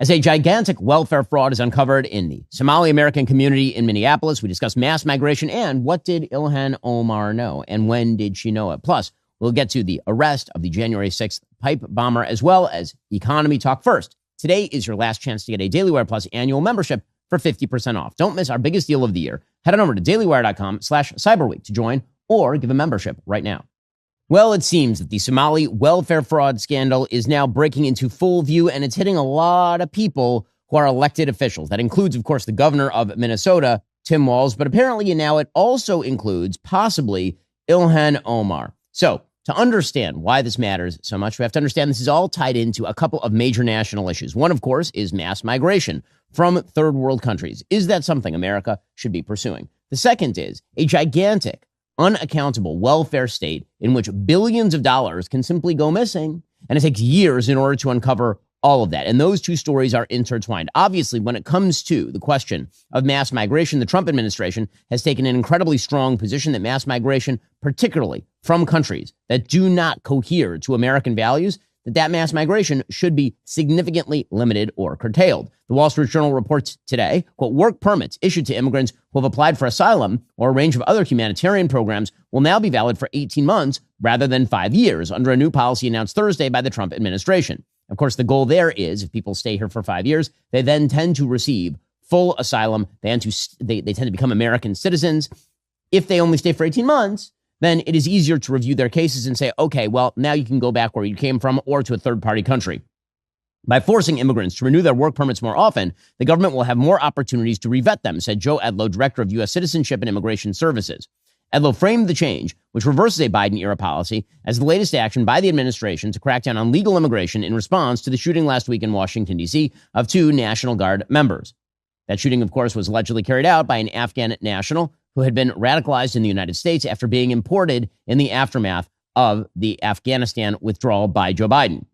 As a gigantic welfare fraud is uncovered in the Somali American community in Minneapolis, we discuss mass migration and what did Ilhan Omar know and when did she know it? Plus, we'll get to the arrest of the January 6th pipe bomber as well as economy talk. First, today is your last chance to get a Daily Wire Plus annual membership for 50% off. Don't miss our biggest deal of the year. Head on over to dailywire.com/cyberweek to join or give a membership right now. Well, it seems that the Somali welfare fraud scandal is now breaking into full view, and it's hitting a lot of people who are elected officials. That includes, of course, the governor of Minnesota, Tim Walz, but apparently now it also includes possibly Ilhan Omar. So to understand why this matters so much, we have to understand this is all tied into a couple of major national issues. One, of course, is mass migration from third world countries. Is that something America should be pursuing? The second is a gigantic, unaccountable welfare state in which billions of dollars can simply go missing, and it takes years in order to uncover all of that. And those two stories are intertwined. Obviously, when it comes to the question of mass migration, the Trump administration has taken an incredibly strong position that mass migration, particularly from countries that do not cohere to American values, that mass migration should be significantly limited or curtailed. The Wall Street Journal reports today, quote, work permits issued to immigrants who have applied for asylum or a range of other humanitarian programs will now be valid for 18 months rather than 5 years under a new policy announced Thursday by the Trump administration. Of course, the goal there is if people stay here for 5 years, they then tend to receive full asylum. They tend to become American citizens. If they only stay for 18 months, then it is easier to review their cases and say, okay, well, now you can go back where you came from or to a third-party country. By forcing immigrants to renew their work permits more often, the government will have more opportunities to revet them, said Joe Edlow, director of U.S. Citizenship and Immigration Services. Edlow framed the change, which reverses a Biden-era policy, as the latest action by the administration to crack down on legal immigration in response to the shooting last week in Washington, D.C. of 2 National Guard members. That shooting, of course, was allegedly carried out by an Afghan national who had been radicalized in the United States after being imported in the aftermath of the Afghanistan withdrawal by Joe Biden.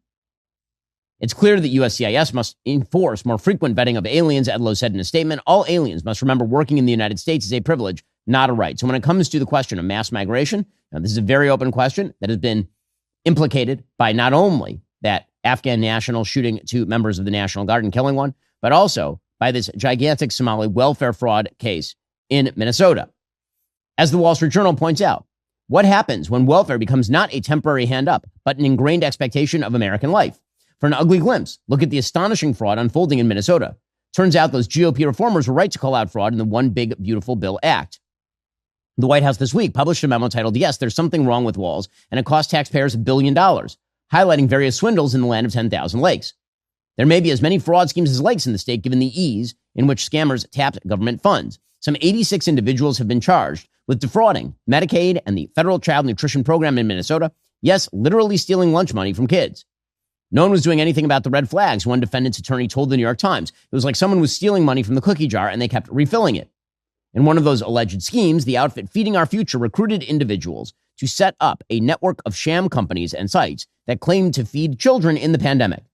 It's clear that USCIS must enforce more frequent vetting of aliens, Edlow said in a statement. All aliens must remember working in the United States is a privilege, not a right. So when it comes to the question of mass migration, now this is a very open question that has been implicated by not only that Afghan national shooting 2 members of the National Guard and killing one, but also by this gigantic Somali welfare fraud case in Minnesota. As the Wall Street Journal points out, what happens when welfare becomes not a temporary hand up, but an ingrained expectation of American life? For an ugly glimpse, look at the astonishing fraud unfolding in Minnesota. Turns out those GOP reformers were right to call out fraud in the One Big Beautiful Bill Act. The White House this week published a memo titled, Yes, There's Something Wrong with Walls, and it cost taxpayers $1 billion, highlighting various swindles in the land of 10,000 lakes. There may be as many fraud schemes as lakes in the state, given the ease in which scammers tapped government funds. Some 86 individuals have been charged with defrauding Medicaid and the federal child nutrition program in Minnesota. Yes, literally stealing lunch money from kids. No one was doing anything about the red flags, one defendant's attorney told the New York Times. It was like someone was stealing money from the cookie jar and they kept refilling it. In one of those alleged schemes, the outfit Feeding Our Future recruited individuals to set up a network of sham companies and sites that claimed to feed children in the pandemic.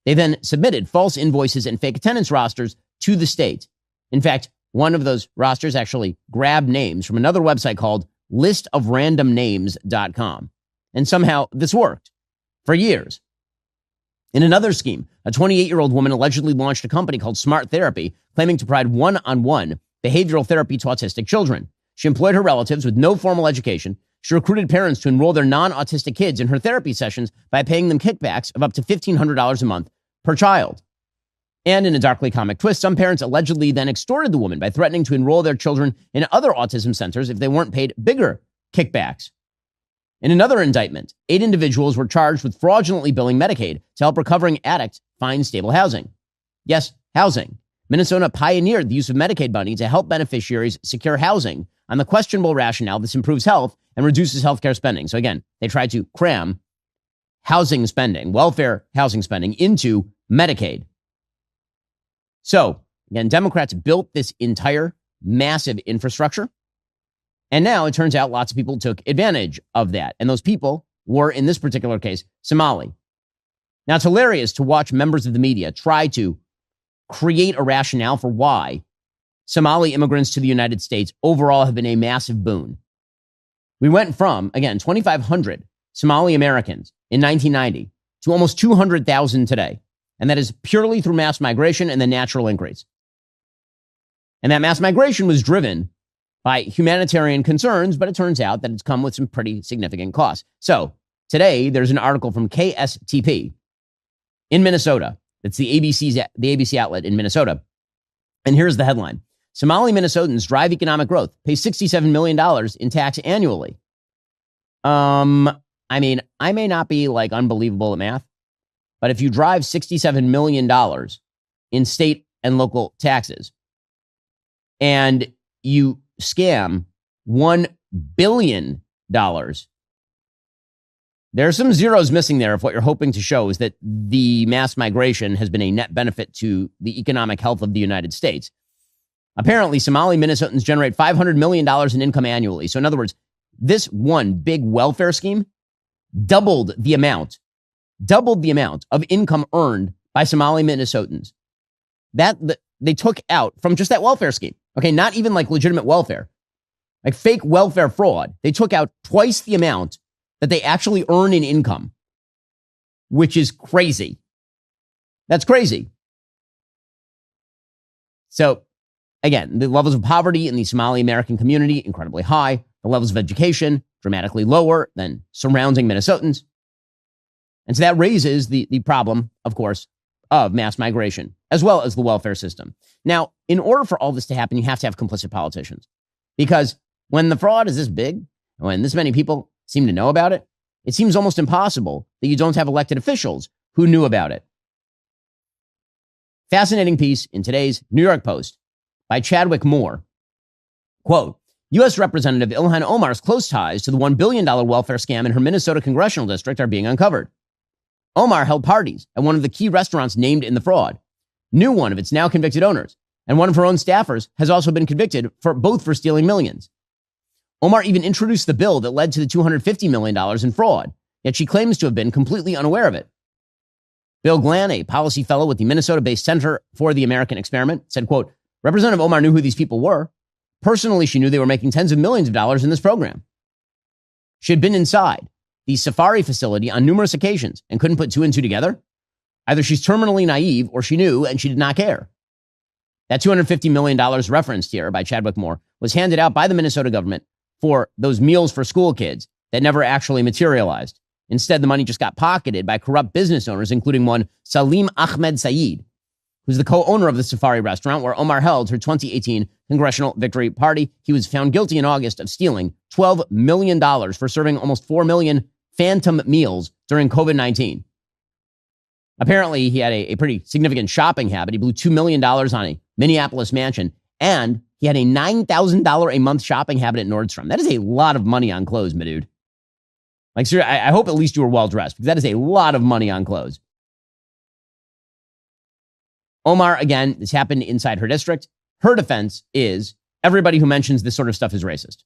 They then submitted false invoices and fake attendance rosters to the state. In fact, one of those rosters actually grabbed names from another website called listofrandomnames.com. And somehow this worked for years. In another scheme, a 28-year-old woman allegedly launched a company called Smart Therapy, claiming to provide one-on-one behavioral therapy to autistic children. She employed her relatives with no formal education. She recruited parents to enroll their non-autistic kids in her therapy sessions by paying them kickbacks of up to $1,500 a month per child. And in a darkly comic twist, some parents allegedly then extorted the woman by threatening to enroll their children in other autism centers if they weren't paid bigger kickbacks. In another indictment, 8 individuals were charged with fraudulently billing Medicaid to help recovering addicts find stable housing. Yes, housing. Minnesota pioneered the use of Medicaid money to help beneficiaries secure housing on the questionable rationale this improves health and reduces healthcare spending. So again, they tried to cram housing spending, welfare housing spending into Medicaid. So again, Democrats built this entire massive infrastructure. And now it turns out lots of people took advantage of that. And those people were, in this particular case, Somali. Now, it's hilarious to watch members of the media try to create a rationale for why Somali immigrants to the United States overall have been a massive boon. We went from, again, 2,500 Somali Americans in 1990 to almost 200,000 today. And that is purely through mass migration and the natural increase. And that mass migration was driven by humanitarian concerns, but it turns out that it's come with some pretty significant costs. So today, there's an article from KSTP in Minnesota. It's the ABC outlet in Minnesota. And here's the headline. Somali Minnesotans drive economic growth, pay $67 million in tax annually. I mean, I may not be like unbelievable at math, but if you drive $67 million in state and local taxes and you scam $1 billion, there's some zeros missing there if what you're hoping to show is that the mass migration has been a net benefit to the economic health of the United States. Apparently, Somali Minnesotans generate $500 million in income annually. So in other words, this one big welfare scheme doubled the amount of income earned by Somali Minnesotans that they took out from just that welfare scheme. Okay, not even like legitimate welfare, like fake welfare fraud. They took out twice the amount that they actually earn in income, which is crazy. That's crazy. So again, the levels of poverty in the Somali American community, incredibly high. The levels of education, dramatically lower than surrounding Minnesotans. And so that raises the problem, of course, of mass migration, as well as the welfare system. Now, in order for all this to happen, you have to have complicit politicians. Because when the fraud is this big, when this many people seem to know about it, it seems almost impossible that you don't have elected officials who knew about it. Fascinating piece in today's New York Post by Chadwick Moore. Quote, U.S. Representative Ilhan Omar's close ties to the $1 billion welfare scam in her Minnesota congressional district are being uncovered. Omar held parties at one of the key restaurants named in the fraud, knew one of its now convicted owners, and one of her own staffers has also been convicted for stealing millions. Omar even introduced the bill that led to the $250 million in fraud, yet she claims to have been completely unaware of it. Bill Glenn, a policy fellow with the Minnesota-based Center for the American Experiment, said, quote, Representative Omar knew who these people were. Personally, she knew they were making tens of millions of dollars in this program. She had been inside the Safari facility on numerous occasions and couldn't put two and two together. Either she's terminally naive or she knew and she did not care. That $250 million referenced here by Chadwick Moore was handed out by the Minnesota government for those meals for school kids that never actually materialized. Instead, the money just got pocketed by corrupt business owners, including one Salim Ahmed Saeed, who's the co-owner of the Safari restaurant where Omar held her 2018 congressional victory party. He was found guilty in August of stealing $12 million for serving almost 4 million phantom meals during COVID-19. Apparently, he had a pretty significant shopping habit. He blew $2 million on a Minneapolis mansion, and he had a $9,000 a month shopping habit at Nordstrom. That is a lot of money on clothes, my dude. Like, seriously, I hope at least you were well-dressed, because that is a lot of money on clothes. Omar, again, this happened inside her district. Her defense is everybody who mentions this sort of stuff is racist.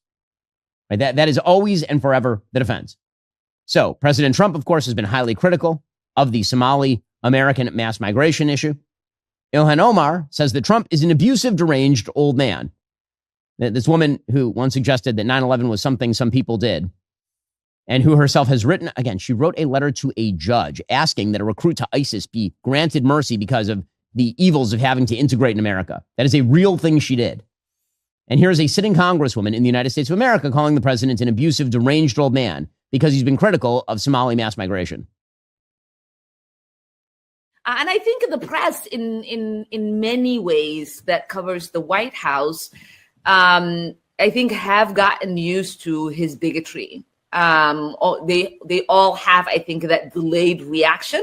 Right? That is always and forever the defense. So President Trump, of course, has been highly critical of the Somali American mass migration issue. Ilhan Omar says that Trump is an abusive, deranged old man. This woman who once suggested that 9/11 was something some people did, and who herself has written, again, she wrote a letter to a judge asking that a recruit to ISIS be granted mercy because of the evils of having to integrate in America. That is a real thing she did. And here's a sitting congresswoman in the United States of America calling the president an abusive, deranged old man because he's been critical of Somali mass migration. And I think the press, in many ways, that covers the White House, I think have gotten used to his bigotry. They all have, I think, that delayed reaction,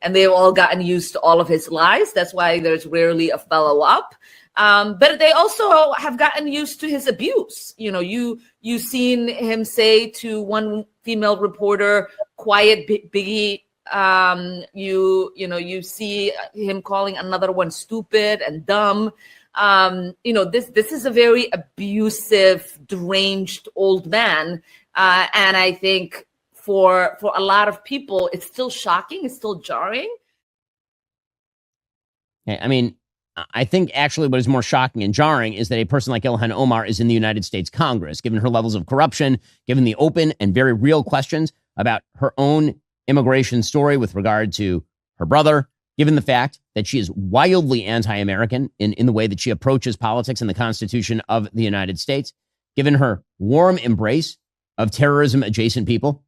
and they've all gotten used to all of his lies. That's why there's rarely a follow-up. But they also have gotten used to his abuse. You know, you've seen him say to one female reporter, "Quiet, Biggie." You see him calling another one stupid and dumb. This is a very abusive, deranged old man. And I think for a lot of people, it's still shocking. It's still jarring. I mean, I think actually what is more shocking and jarring is that a person like Ilhan Omar is in the United States Congress, given her levels of corruption, given the open and very real questions about her own immigration story with regard to her brother given the fact that she is wildly anti-American in the way that she approaches politics and the Constitution of the United States, given her warm embrace of terrorism-adjacent people.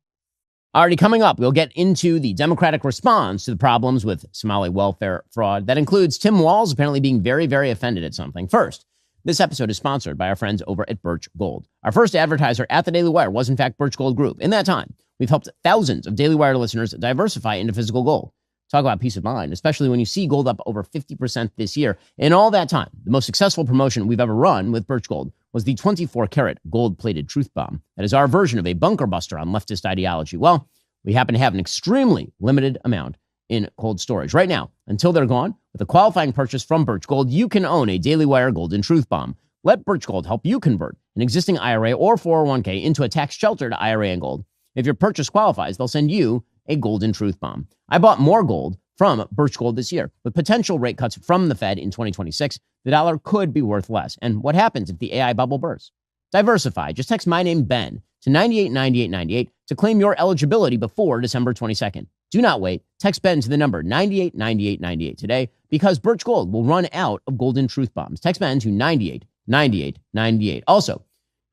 Already coming up, we'll get into the Democratic response to the problems with Somali welfare fraud. That includes Tim Walz apparently being very, very offended at something. First, this episode is sponsored by our friends over at Birch Gold. Our first advertiser at the Daily Wire was, in fact, Birch Gold Group. In that time, we've helped thousands of Daily Wire listeners diversify into physical gold. Talk about peace of mind, especially when you see gold up over 50% this year. In all that time, the most successful promotion we've ever run with Birch Gold was the 24-karat gold-plated truth bomb. That is our version of a bunker buster on leftist ideology. Well, we happen to have an extremely limited amount in cold storage. Right now, until they're gone, with a qualifying purchase from Birch Gold, you can own a Daily Wire Golden Truth Bomb. Let Birch Gold help you convert an existing IRA or 401k into a tax-sheltered IRA in gold. If your purchase qualifies, they'll send you a Golden Truth Bomb. I bought more gold from Birch Gold this year. With potential rate cuts from the Fed in 2026, the dollar could be worth less. And what happens if the AI bubble bursts? Diversify. Just text my name, Ben, to 989898 to claim your eligibility before December 22nd. Do not wait. Text Ben to the number 989898 today because Birch Gold will run out of Golden Truth Bombs. Text Ben to 989898. Also,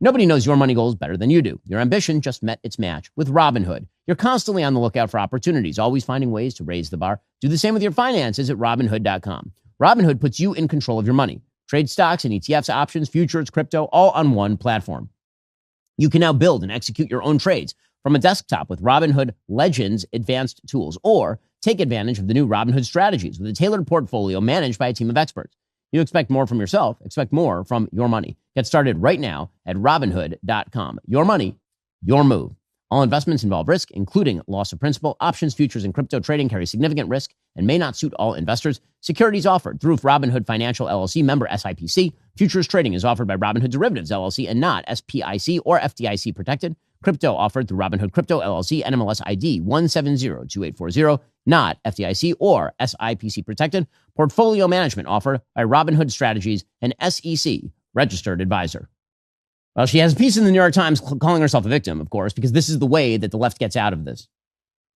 nobody knows your money goals better than you do. Your ambition just met its match with Robinhood. You're constantly on the lookout for opportunities, always finding ways to raise the bar. Do the same with your finances at Robinhood.com. Robinhood puts you in control of your money. Trade stocks and ETFs, options, futures, crypto, all on one platform. You can now build and execute your own trades from a desktop with Robinhood Legends advanced tools, or take advantage of the new Robinhood strategies with a tailored portfolio managed by a team of experts. You expect more from yourself, expect more from your money. Get started right now at Robinhood.com. Your money, your move. All investments involve risk, including loss of principal. Options, futures, and crypto trading carry significant risk and may not suit all investors. Securities offered through Robinhood Financial LLC, member SIPC. Futures trading is offered by Robinhood Derivatives LLC and not SPIC or FDIC protected. Crypto offered through Robinhood Crypto LLC, NMLS ID 1702840, not FDIC or SIPC protected. Portfolio management offered by Robinhood Strategies, an SEC registered advisor. Well, she has a piece in the New York Times calling herself a victim, of course, because this is the way that the left gets out of this.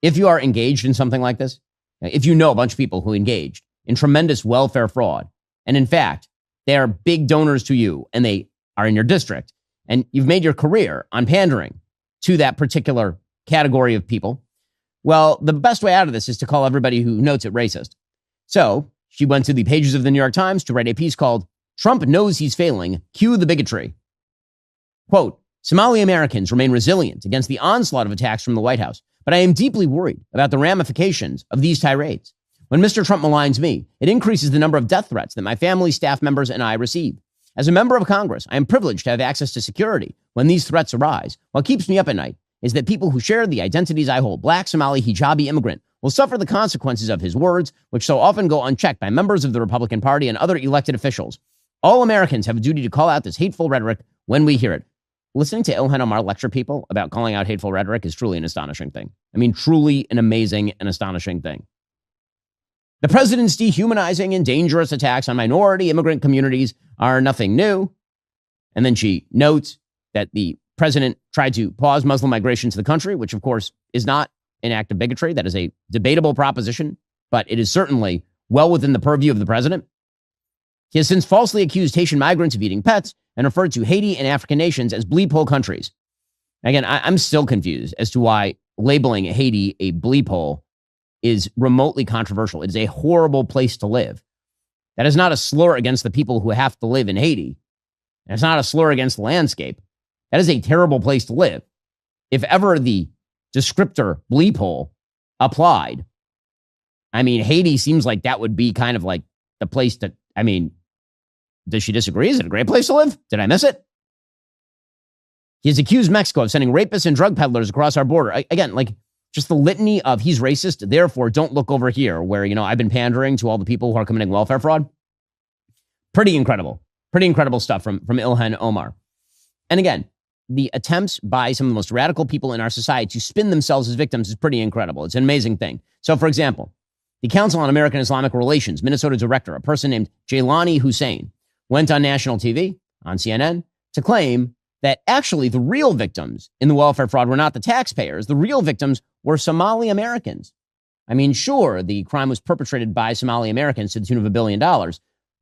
If you are engaged in something like this, if you know a bunch of people who engaged in tremendous welfare fraud, and in fact, they are big donors to you and they are in your district, and you've made your career on pandering to that particular category of people, well, the best way out of this is to call everybody who notes it racist. So she went to the pages of the New York Times to write a piece called "Trump Knows He's Failing, Cue the Bigotry." Quote, Somali Americans remain resilient against the onslaught of attacks from the White House, but I am deeply worried about the ramifications of these tirades. When Mr. Trump maligns me, it increases the number of death threats that my family, staff members, and I receive. As a member of Congress, I am privileged to have access to security when these threats arise. What keeps me up at night is that people who share the identities I hold, Black, Somali, hijabi immigrant, will suffer the consequences of his words, which so often go unchecked by members of the Republican Party and other elected officials. All Americans have a duty to call out this hateful rhetoric when we hear it. Listening to Ilhan Omar lecture people about calling out hateful rhetoric is truly an astonishing thing. I mean, truly an amazing and astonishing thing. The president's dehumanizing and dangerous attacks on minority immigrant communities are nothing new. And then she notes that the president tried to pause Muslim migration to the country, which of course is not an act of bigotry. That is a debatable proposition, but it is certainly well within the purview of the president. He has since falsely accused Haitian migrants of eating pets and referred to Haiti and African nations as bleep hole countries. Again, I'm still confused as to why labeling Haiti a bleep hole is remotely controversial. It is a horrible place to live. That is not a slur against the people who have to live in Haiti. And it's not a slur against the landscape. That is a terrible place to live. If ever the descriptor bleep hole applied, I mean, Haiti seems like that would be kind of like the place to, I mean, does she disagree? Is it a great place to live? Did I miss it? He has accused Mexico of sending rapists and drug peddlers across our border. Again, like just the litany of he's racist, therefore don't look over here where, you know, I've been pandering to all the people who are committing welfare fraud. Pretty incredible stuff from Ilhan Omar. And again, the attempts by some of the most radical people in our society to spin themselves as victims is pretty incredible. It's an amazing thing. So, for example, the Council on American Islamic Relations, Minnesota director, a person named Jailani Hussein, went on national TV, on CNN, to claim that actually the real victims in the welfare fraud were not the taxpayers. The real victims were Somali Americans. I mean, sure, the crime was perpetrated by Somali Americans to the tune of $1 billion,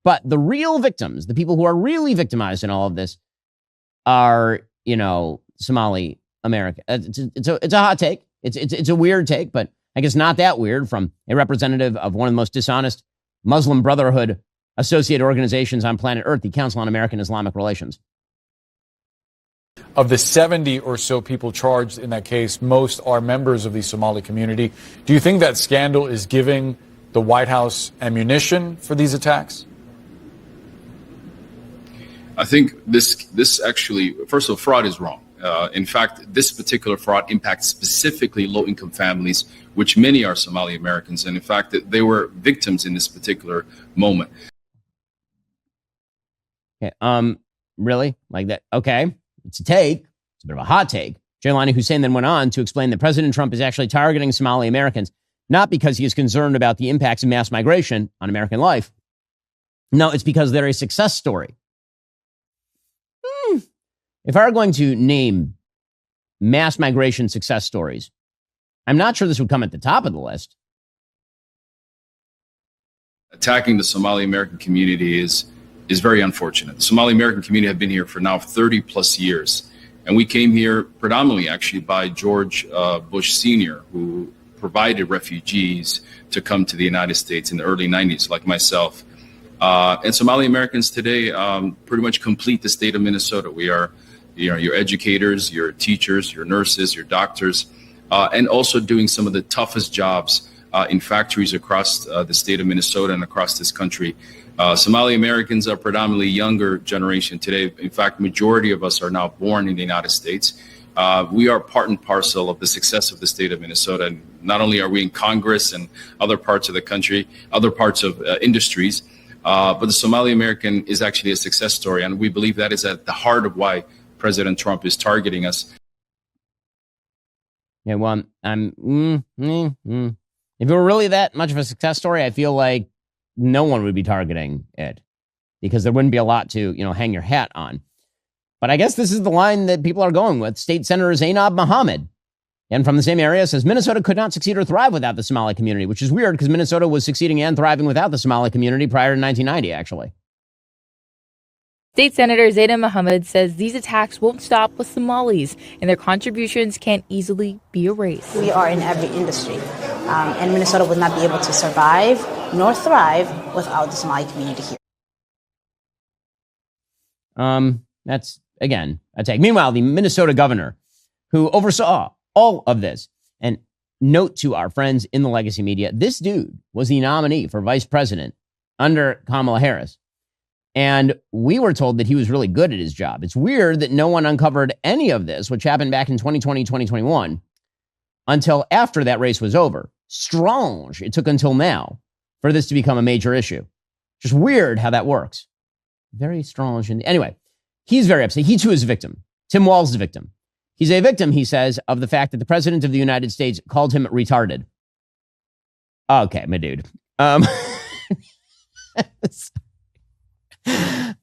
but the real victims, the people who are really victimized in all of this, are, Somali American. It's a hot take. It's a weird take, but I guess not that weird from a representative of one of the most dishonest Muslim Brotherhood associated organizations on planet Earth, the Council on American Islamic Relations. Of the 70 or so people charged in that case, most are members of the Somali community. Do you think that scandal is giving the White House ammunition for these attacks? I think this actually, first of all, fraud is wrong. In fact, this particular fraud impacts specifically low-income families, which many are Somali Americans. And in fact, they were victims in this particular moment. Okay, really? Like that? Okay, it's a take. It's a bit of a hot take. Jaylani Hussein then went on to explain that President Trump is actually targeting Somali Americans, not because he is concerned about the impacts of mass migration on American life. No, it's because they're a success story. If I were going to name mass migration success stories, I'm not sure this would come at the top of the list. Attacking the Somali American community is very unfortunate. The Somali American community have been here for now 30 plus years. And we came here predominantly actually by George Bush Sr., who provided refugees to come to the United States in the early 90s, like myself. And Somali Americans today pretty much complete the state of Minnesota. We are your educators, your teachers, your nurses, your doctors, and also doing some of the toughest jobs in factories across the state of Minnesota and across this country. Somali Americans are predominantly younger generation today. In fact, majority of us are now born in the United States. We are part and parcel of the success of the state of Minnesota. And not only are we in Congress and other parts of the country, other parts of industries, but the Somali American is actually a success story. And we believe that is at the heart of why President Trump is targeting us. Yeah, well, if it were really that much of a success story, I feel like no one would be targeting it because there wouldn't be a lot to, hang your hat on. But I guess this is the line that people are going with. State Senator Zainab Mohammed, and from the same area, says Minnesota could not succeed or thrive without the Somali community, which is weird because Minnesota was succeeding and thriving without the Somali community prior to 1990, actually. State Senator Zainab Mohammed says these attacks won't stop with Somalis, and their contributions can't easily be erased. We are in every industry, and Minnesota would not be able to survive nor thrive without the Somali community here. That's, again, a take. Meanwhile, the Minnesota governor, who oversaw all of this, and note to our friends in the legacy media, this dude was the nominee for vice president under Kamala Harris. And we were told that he was really good at his job. It's weird that no one uncovered any of this, which happened back in 2020, 2021, until after that race was over. Strange. It took until now for this to become a major issue. Just weird how that works. Very strange. And anyway, he's very upset. He too is a victim. Tim Walz is a victim. He's a victim, he says, of the fact that the president of the United States called him retarded. Okay, my dude. I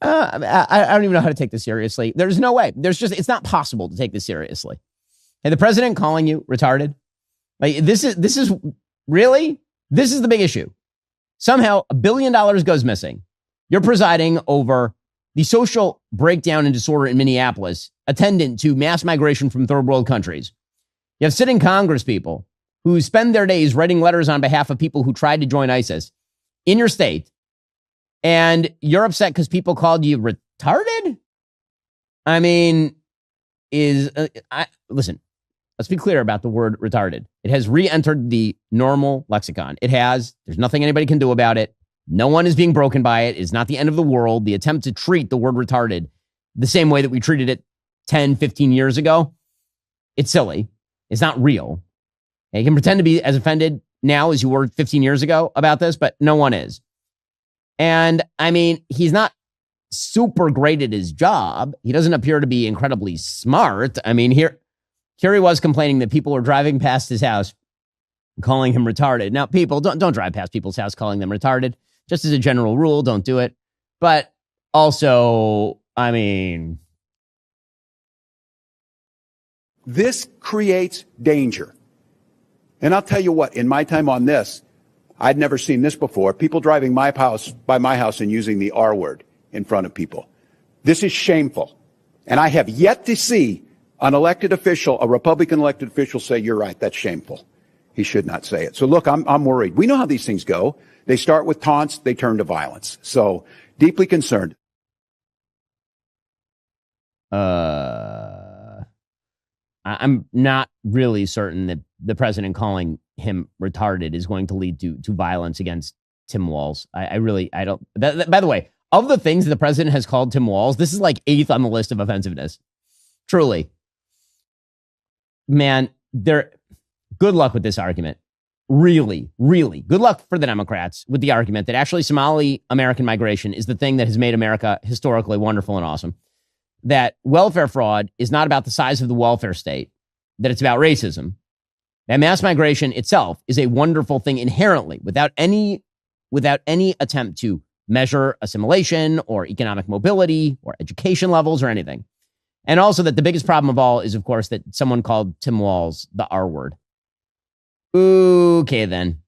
don't even know how to take this seriously. There's no way. It's not possible to take this seriously. And the president calling you retarded? Like, this is really, this is the big issue. Somehow $1 billion goes missing. You're presiding over the social breakdown and disorder in Minneapolis, attendant to mass migration from third world countries. You have sitting Congress people who spend their days writing letters on behalf of people who tried to join ISIS in your state. And you're upset because people called you retarded? I mean, listen, let's be clear about the word retarded. It has re-entered the normal lexicon. It has. There's nothing anybody can do about it. No one is being broken by it. It's not the end of the world. The attempt to treat the word retarded the same way that we treated it 10, 15 years ago, it's silly. It's not real. And you can pretend to be as offended now as you were 15 years ago about this, but no one is. And I mean, he's not super great at his job. He doesn't appear to be incredibly smart. I mean, here he was complaining that people were driving past his house, calling him retarded. Now, people don't drive past people's house calling them retarded. Just as a general rule, don't do it. But also, I mean, this creates danger. And I'll tell you what, in my time on this, I'd never seen this before. People driving by my house and using the R word in front of people. This is shameful. And I have yet to see an elected official, a Republican elected official, say, you're right, that's shameful. He should not say it. So look, I'm worried. We know how these things go. They start with taunts, they turn to violence. So deeply concerned. I'm not really certain that the president calling him retarded is going to lead to violence against Tim Walz. I don't. By the way, of the things that the president has called Tim Walz, this is like 8th on the list of offensiveness. Truly. Man, good luck with this argument. Really, really. Good luck for the Democrats with the argument that actually Somali American migration is the thing that has made America historically wonderful and awesome. That welfare fraud is not about the size of the welfare state, that it's about racism. That mass migration itself is a wonderful thing inherently, without any attempt to measure assimilation or economic mobility or education levels or anything. And also that the biggest problem of all is, of course, that someone called Tim Walz the R word. Okay, then.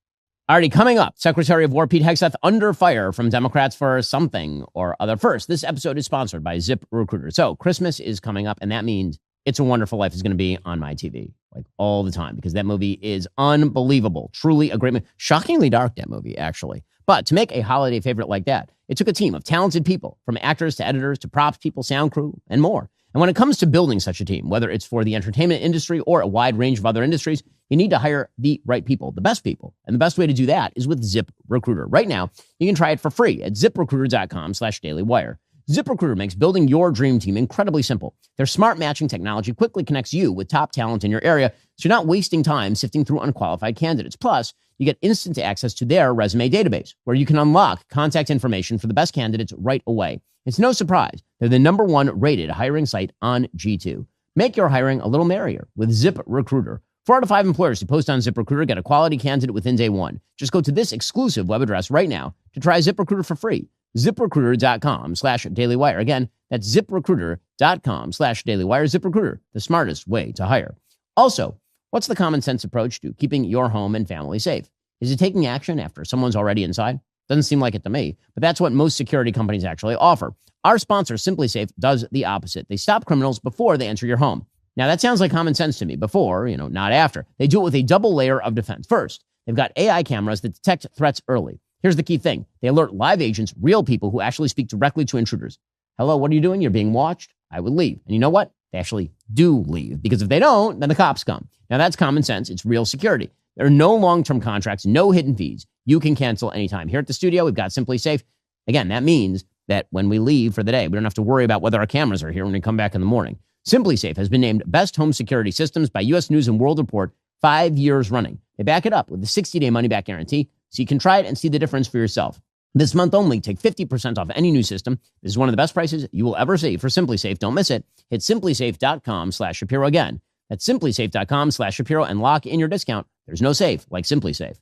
Already coming up, Secretary of War Pete Hegseth under fire from Democrats for something or other. First, this episode is sponsored by ZipRecruiter. So Christmas is coming up, and that means It's a Wonderful Life is going to be on my TV like all the time because that movie is unbelievable. Truly a great movie. Shockingly dark, that movie, actually. But to make a holiday favorite like that, it took a team of talented people, from actors to editors to props people, sound crew, and more. And when it comes to building such a team, whether it's for the entertainment industry or a wide range of other industries, you need to hire the right people, the best people. And the best way to do that is with ZipRecruiter. Right now, you can try it for free at ZipRecruiter.com/dailywire. ZipRecruiter makes building your dream team incredibly simple. Their smart matching technology quickly connects you with top talent in your area, so you're not wasting time sifting through unqualified candidates. Plus, you get instant access to their resume database, where you can unlock contact information for the best candidates right away. It's no surprise. They're the #1 rated hiring site on G2. Make your hiring a little merrier with ZipRecruiter. 4 out of 5 employers who post on ZipRecruiter get a quality candidate within day one. Just go to this exclusive web address right now to try ZipRecruiter for free. ZipRecruiter.com/dailywire. Again, that's ZipRecruiter.com/dailywire. ZipRecruiter, the smartest way to hire. Also, what's the common sense approach to keeping your home and family safe? Is it taking action after someone's already inside? Doesn't seem like it to me, but that's what most security companies actually offer. Our sponsor, SimpliSafe, does the opposite. They stop criminals before they enter your home. Now, that sounds like common sense to me. Before, not after. They do it with a double layer of defense. First, they've got AI cameras that detect threats early. Here's the key thing. They alert live agents, real people who actually speak directly to intruders. Hello, what are you doing? You're being watched. I would leave. And you know what? They actually do leave, because if they don't, then the cops come. Now, that's common sense. It's real security. There are no long-term contracts, no hidden fees. You can cancel anytime. Here at the studio, we've got SimpliSafe. Again, that means that when we leave for the day, we don't have to worry about whether our cameras are here when we come back in the morning. SimpliSafe has been named Best Home Security Systems by U.S. News & World Report 5 years running. They back it up with a 60-day money-back guarantee, so you can try it and see the difference for yourself. This month only, take 50% off any new system. This is one of the best prices you will ever see for SimpliSafe. Don't miss it. Hit SimpliSafe.com/Shapiro again. That's SimpliSafe.com/Shapiro and lock in your discount. There's no safe like SimpliSafe.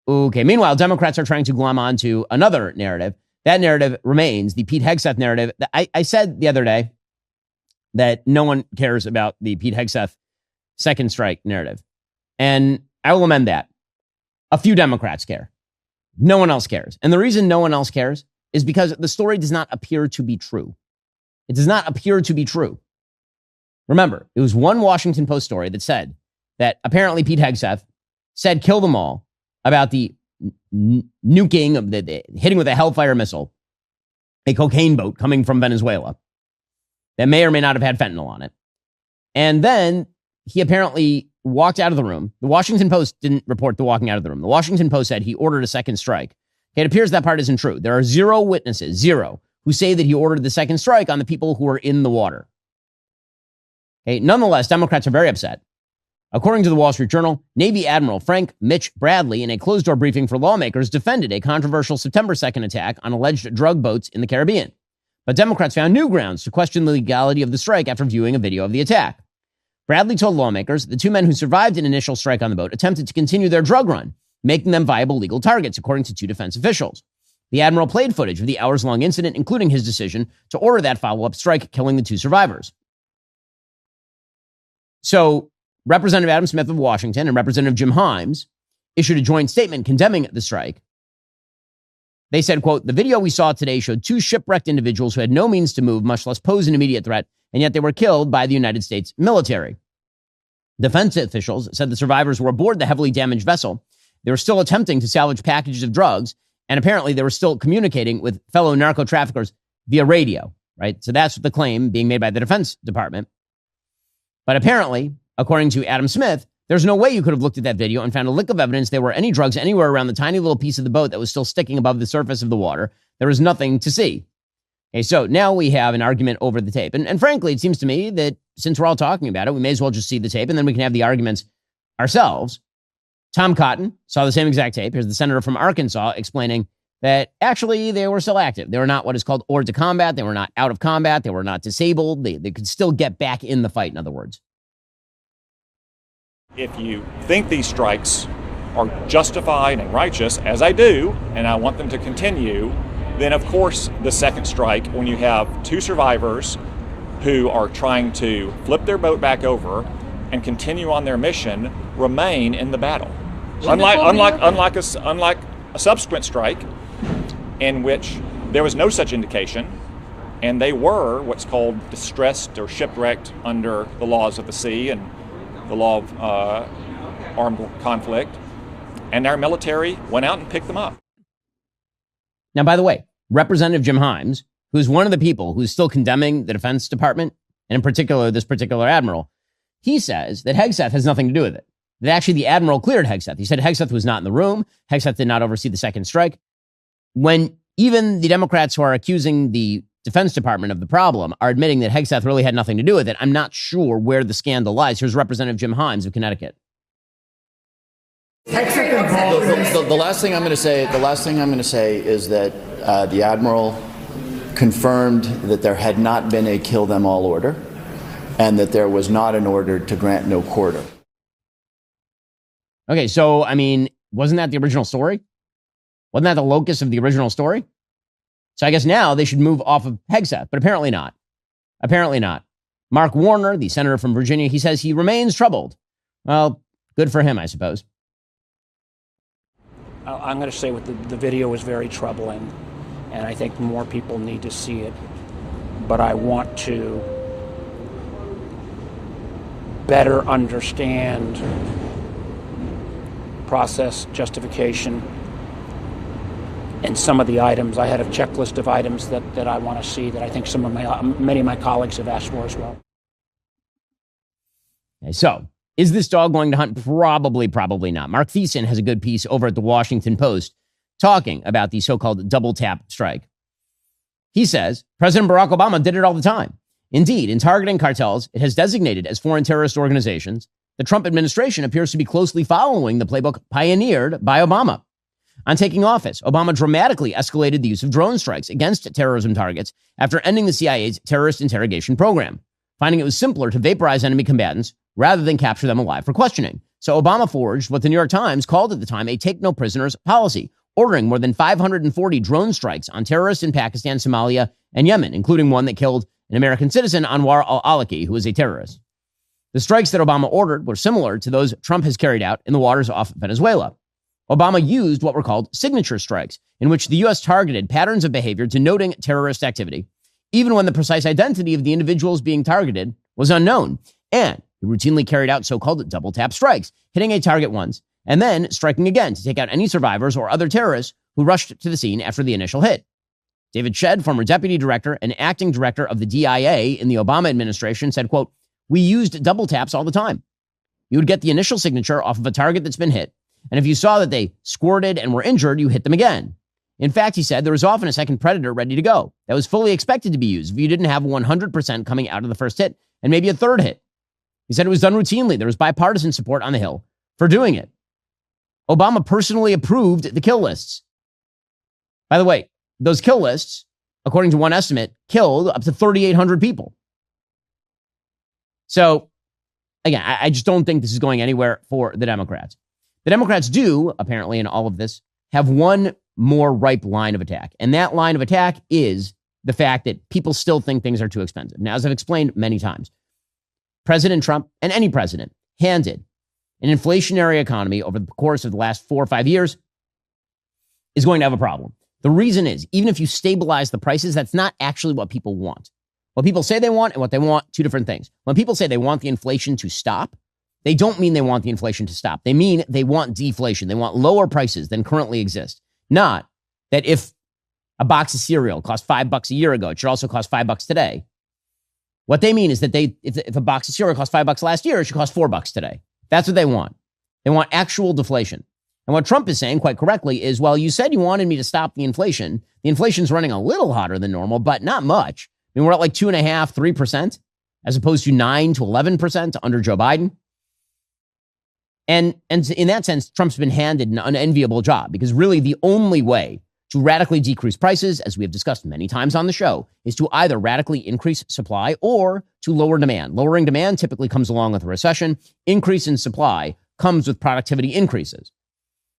Okay, meanwhile, Democrats are trying to glom onto another narrative. That narrative remains the Pete Hegseth narrative. I said the other day that no one cares about the Pete Hegseth second strike narrative. And I will amend that. A few Democrats care. No one else cares. And the reason no one else cares is because the story does not appear to be true. It does not appear to be true. Remember, it was one Washington Post story that said that apparently Pete Hegseth said kill them all about the nuking of the hitting with a Hellfire missile, a cocaine boat coming from Venezuela that may or may not have had fentanyl on it. And then he apparently walked out of the room. The Washington Post didn't report the walking out of the room. The Washington Post said he ordered a second strike. It appears that part isn't true. There are 0 witnesses, 0, who say that he ordered the second strike on the people who were in the water. Okay, nonetheless, Democrats are very upset. According to the Wall Street Journal, Navy Admiral Frank Mitch Bradley, in a closed-door briefing for lawmakers, defended a controversial September 2nd attack on alleged drug boats in the Caribbean. But Democrats found new grounds to question the legality of the strike after viewing a video of the attack. Bradley told lawmakers the 2 men who survived an initial strike on the boat attempted to continue their drug run, making them viable legal targets, according to 2 defense officials. The admiral played footage of the hours-long incident, including his decision to order that follow-up strike, killing the 2 survivors. So Representative Adam Smith of Washington and Representative Jim Himes issued a joint statement condemning the strike. They said, quote, "The video we saw today showed two shipwrecked individuals who had no means to move, much less pose an immediate threat, and yet they were killed by the United States military." Defense officials said the survivors were aboard the heavily damaged vessel. They were still attempting to salvage packages of drugs, and apparently they were still communicating with fellow narco traffickers via radio, right? So that's the claim being made by the Defense Department. But apparently, according to Adam Smith, there's no way you could have looked at that video and found a lick of evidence there were any drugs anywhere around the tiny little piece of the boat that was still sticking above the surface of the water. There was nothing to see. Okay, so now we have an argument over the tape. And frankly, it seems to me that since we're all talking about it, we may as well just see the tape and then we can have the arguments ourselves. Tom Cotton saw the same exact tape. Here's the senator from Arkansas explaining that actually they were still active. They were not what is called hors de combat. They were not out of combat. They were not disabled. They could still get back in the fight, in other words. If you think these strikes are justified and righteous, as I do, and I want them to continue, then of course the second strike, when you have two survivors who are trying to flip their boat back over and continue on their mission, remain in the battle. Unlike a subsequent strike in which there was no such indication, and they were what's called distressed or shipwrecked under the laws of the sea and the law of armed conflict, and our military went out and picked them up. Now, by the way, Representative Jim Himes, who's one of the people who's still condemning the Defense Department, and in particular this particular admiral, he says that Hegseth has nothing to do with it. That actually the admiral cleared Hegseth. He said Hegseth was not in the room. Hegseth did not oversee the second strike. When even the Democrats who are accusing the Defense Department of the problem are admitting that Hegseth really had nothing to do with it, I'm not sure where the scandal lies. Here's Representative Jim Himes of Connecticut. The last thing I'm going to say is that the admiral confirmed that there had not been a kill them all order, and that there was not an order to grant no quarter. Okay, so I mean, wasn't that the original story? Wasn't that the locus of the original story? So I guess now they should move off of Hegseth, but apparently not. Apparently not. Mark Warner, the senator from Virginia, he says he remains troubled. Well, good for him, I suppose. I'm going to say what the video was very troubling, and I think more people need to see it. But I want to better understand process, justification, and some of the items. I had a checklist of items that I want to see that I think many of my colleagues have asked for as well. Okay, so, is this dog going to hunt? Probably not. Mark Thiessen has a good piece over at the Washington Post talking about the so-called double tap strike. He says, President Barack Obama did it all the time. Indeed, in targeting cartels, it has designated as foreign terrorist organizations. The Trump administration appears to be closely following the playbook pioneered by Obama. On taking office, Obama dramatically escalated the use of drone strikes against terrorism targets after ending the CIA's terrorist interrogation program, finding it was simpler to vaporize enemy combatants rather than capture them alive for questioning. So Obama forged what the New York Times called at the time a take no prisoners policy, ordering more than 540 drone strikes on terrorists in Pakistan, Somalia, and Yemen, including one that killed an American citizen, Anwar al-Awlaki, who was a terrorist. The strikes that Obama ordered were similar to those Trump has carried out in the waters off Venezuela. Obama used what were called signature strikes, in which the U.S. targeted patterns of behavior denoting terrorist activity, even when the precise identity of the individuals being targeted was unknown. And he routinely carried out so-called double tap strikes, hitting a target once, and then striking again to take out any survivors or other terrorists who rushed to the scene after the initial hit. David Shedd, former deputy director and acting director of the DIA in the Obama administration, said, quote, "We used double taps all the time. You would get the initial signature off of a target that's been hit, and if you saw that they squirted and were injured, you hit them again. In fact," he said, "there was often a second predator ready to go. That was fully expected to be used if you didn't have 100% coming out of the first hit, and maybe a third hit." He said it was done routinely. There was bipartisan support on the Hill for doing it. Obama personally approved the kill lists. By the way, those kill lists, according to one estimate, killed up to 3,800 people. So, again, I just don't think this is going anywhere for the Democrats. The Democrats do, apparently, in all of this, have one more ripe line of attack. And that line of attack is the fact that people still think things are too expensive. Now, as I've explained many times, President Trump and any president handed an inflationary economy over the course of the last 4 or 5 years is going to have a problem. The reason is, even if you stabilize the prices, that's not actually what people want. What people say they want and what they want, two different things. When people say they want the inflation to stop, they don't mean they want the inflation to stop. They mean they want deflation. They want lower prices than currently exist. Not that if a box of cereal cost $5 a year ago, it should also cost $5 today. What they mean is that if a box of cereal cost $5 last year, it should cost $4 today. That's what they want. They want actual deflation. And what Trump is saying, quite correctly, is, well, you said you wanted me to stop the inflation. The inflation's running a little hotter than normal, but not much. I mean, we're at like 2.5%, 3%, as opposed to 9 to 11% under Joe Biden. And in that sense, Trump's been handed an unenviable job, because really the only way to radically decrease prices, as we have discussed many times on the show, is to either radically increase supply or to lower demand. Lowering demand typically comes along with a recession. Increase in supply comes with productivity increases.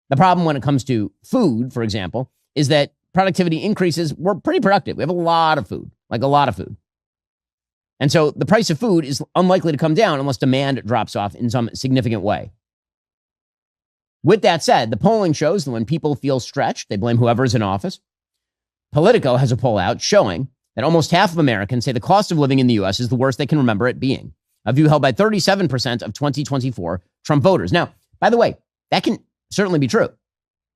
The problem when it comes to food, for example, is that productivity increases, we're pretty productive. We have a lot of food, like a lot of food. And so the price of food is unlikely to come down unless demand drops off in some significant way. With that said, the polling shows that when people feel stretched, they blame whoever's in office. Politico has a poll out showing that almost half of Americans say the cost of living in the U.S. is the worst they can remember it being, a view held by 37% of 2024 Trump voters. Now, by the way, that can certainly be true,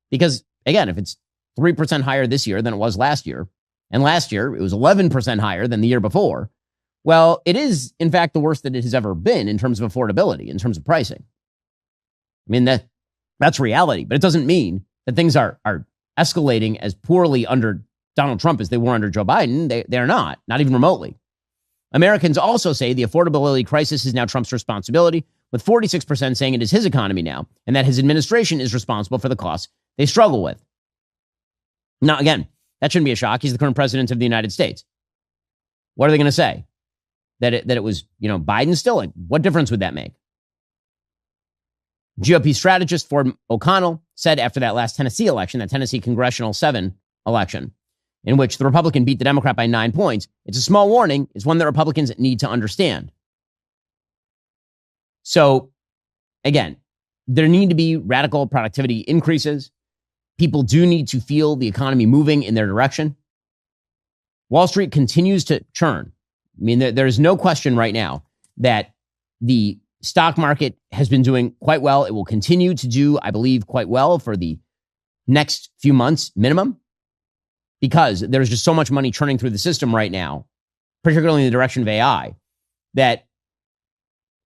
because, again, if it's 3% higher this year than it was last year, and last year it was 11% higher than the year before, well, it is, in fact, the worst that it has ever been in terms of affordability, in terms of pricing. I mean, that's reality, but it doesn't mean that things are escalating as poorly under Donald Trump as they were under Joe Biden. They're not even remotely. Americans also say the affordability crisis is now Trump's responsibility, with 46% saying it is his economy now, and that his administration is responsible for the costs they struggle with. Now, again, that shouldn't be a shock. He's the current president of the United States. What are they going to say? That it was, Biden still? Like, what difference would that make? GOP strategist Ford O'Connell said after that last Tennessee election, that Tennessee Congressional 7 election, in which the Republican beat the Democrat by 9 points, it's a small warning. It's one that Republicans need to understand. So, again, there need to be radical productivity increases. People do need to feel the economy moving in their direction. Wall Street continues to churn. I mean, there's no question right now that the stock market has been doing quite well. It will continue to do, I believe, quite well for the next few months minimum, because there's just so much money churning through the system right now, particularly in the direction of AI, that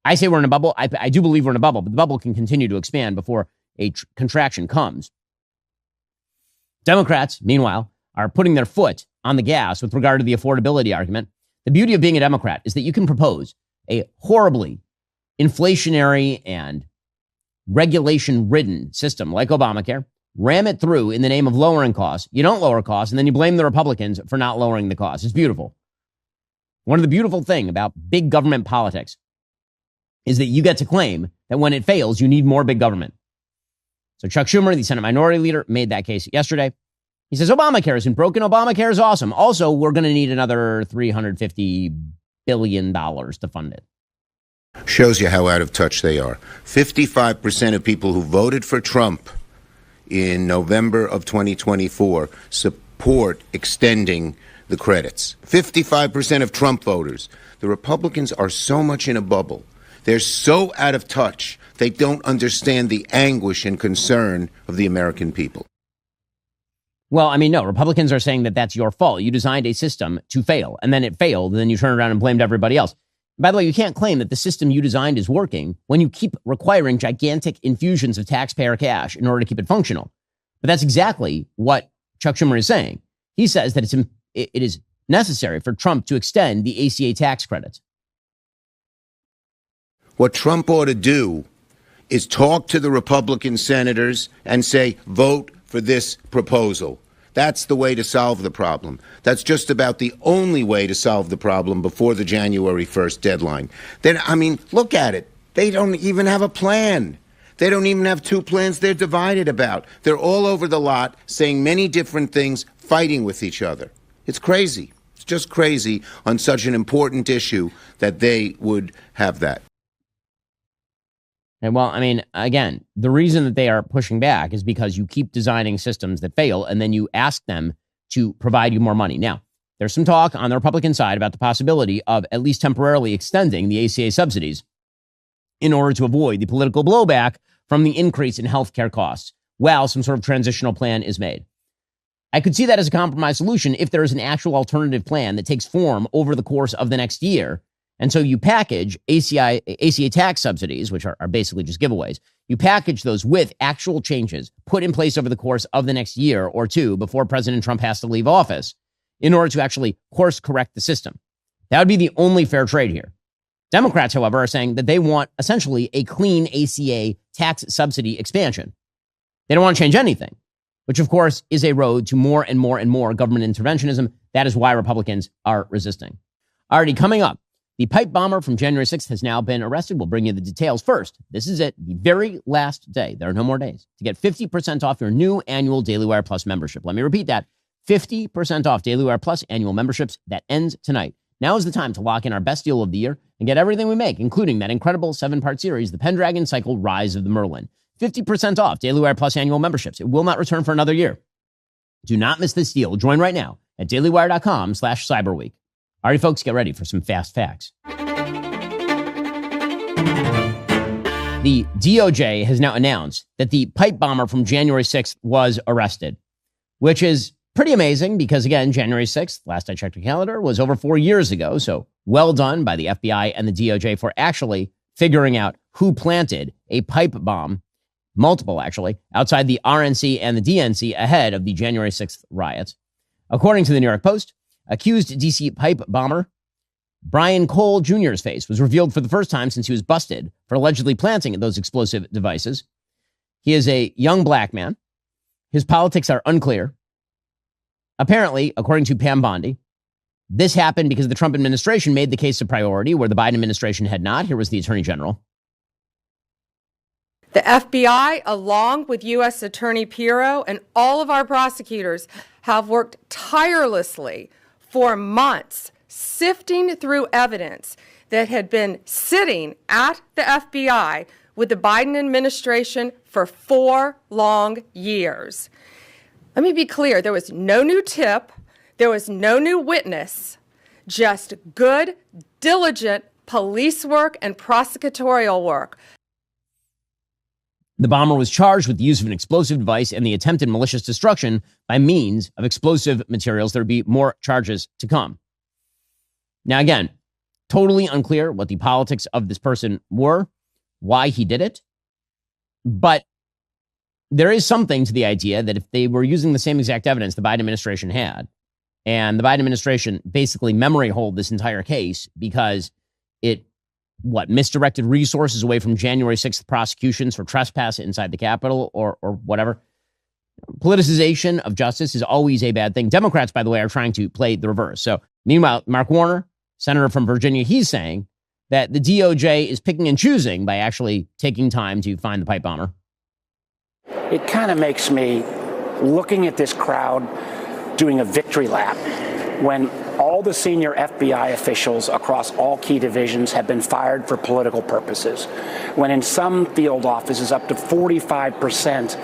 I say we're in a bubble. I do believe we're in a bubble, but the bubble can continue to expand before a contraction comes. Democrats, meanwhile, are putting their foot on the gas with regard to the affordability argument. The beauty of being a Democrat is that you can propose a horribly inflationary and regulation-ridden system like Obamacare, ram it through in the name of lowering costs. You don't lower costs, and then you blame the Republicans for not lowering the costs. It's beautiful. One of the beautiful things about big government politics is that you get to claim that when it fails, you need more big government. So Chuck Schumer, the Senate Minority Leader, made that case yesterday. He says Obamacare isn't broken. Obamacare is awesome. Also, we're going to need another $350 billion to fund it. Shows you how out of touch they are. 55% of people who voted for Trump in November of 2024 support extending the credits. 55% of Trump voters. The Republicans are so much in a bubble. They're so out of touch. They don't understand the anguish and concern of the American people. Well, I mean, no, Republicans are saying that that's your fault. You designed a system to fail, and then it failed, and then you turn around and blamed everybody else. By the way, you can't claim that the system you designed is working when you keep requiring gigantic infusions of taxpayer cash in order to keep it functional. But that's exactly what Chuck Schumer is saying. He says that it is necessary for Trump to extend the ACA tax credits. What Trump ought to do is talk to the Republican senators and say, vote for this proposal. That's the way to solve the problem. That's just about the only way to solve the problem before the January 1st deadline. Look at it. They don't even have a plan. They don't even have two plans they're divided about. They're all over the lot saying many different things, fighting with each other. It's crazy. It's just crazy on such an important issue that they would have that. And well, I mean, again, the reason that they are pushing back is because you keep designing systems that fail, and then you ask them to provide you more money. Now, there's some talk on the Republican side about the possibility of at least temporarily extending the ACA subsidies in order to avoid the political blowback from the increase in healthcare costs, while some sort of transitional plan is made. I could see that as a compromise solution if there is an actual alternative plan that takes form over the course of the next year. And so you package ACA tax subsidies, which are basically just giveaways. You package those with actual changes put in place over the course of the next year or two before President Trump has to leave office in order to actually course correct the system. That would be the only fair trade here. Democrats, however, are saying that they want essentially a clean ACA tax subsidy expansion. They don't want to change anything, which of course is a road to more and more and more government interventionism. That is why Republicans are resisting. Already coming up, the pipe bomber from January 6th has now been arrested. We'll bring you the details. First, this is it, the very last day. There are no more days to get 50% off your new annual Daily Wire Plus membership. Let me repeat that. 50% off Daily Wire Plus annual memberships. That ends tonight. Now is the time to lock in our best deal of the year and get everything we make, including that incredible 7-part series, The Pendragon Cycle, Rise of the Merlin. 50% off Daily Wire Plus annual memberships. It will not return for another year. Do not miss this deal. Join right now at dailywire.com/cyberweek. All right, folks, get ready for some fast facts. The DOJ has now announced that the pipe bomber from January 6th was arrested, which is pretty amazing because, again, January 6th, last I checked the calendar, was over 4 years ago. So well done by the FBI and the DOJ for actually figuring out who planted a pipe bomb, multiple actually, outside the RNC and the DNC ahead of the January 6th riots. According to the New York Post, accused DC pipe bomber Brian Cole Jr.'s face was revealed for the first time since he was busted for allegedly planting those explosive devices. He is a young black man. His politics are unclear. Apparently, according to Pam Bondi, this happened because the Trump administration made the case a priority where the Biden administration had not. Here was the Attorney General. The FBI, along with U.S. Attorney Shapiro and all of our prosecutors, have worked tirelessly for months, sifting through evidence that had been sitting at the FBI with the Biden administration for 4 long years. Let me be clear, there was no new tip, there was no new witness, just good, diligent police work and prosecutorial work. The bomber was charged with the use of an explosive device and the attempted malicious destruction by means of explosive materials. There would be more charges to come. Now, again, totally unclear what the politics of this person were, why he did it. But there is something to the idea that if they were using the same exact evidence the Biden administration had, and the Biden administration basically memory hold this entire case because it misdirected resources away from January 6th prosecutions for trespass inside the Capitol or whatever. Politicization of justice is always a bad thing. Democrats, by the way, are trying to play the reverse. So meanwhile, Mark Warner, senator from Virginia, he's saying that the DOJ is picking and choosing by actually taking time to find the pipe bomber. It kind of makes me, looking at this crowd, doing a victory lap when all the senior FBI officials across all key divisions have been fired for political purposes, when in some field offices up to 45%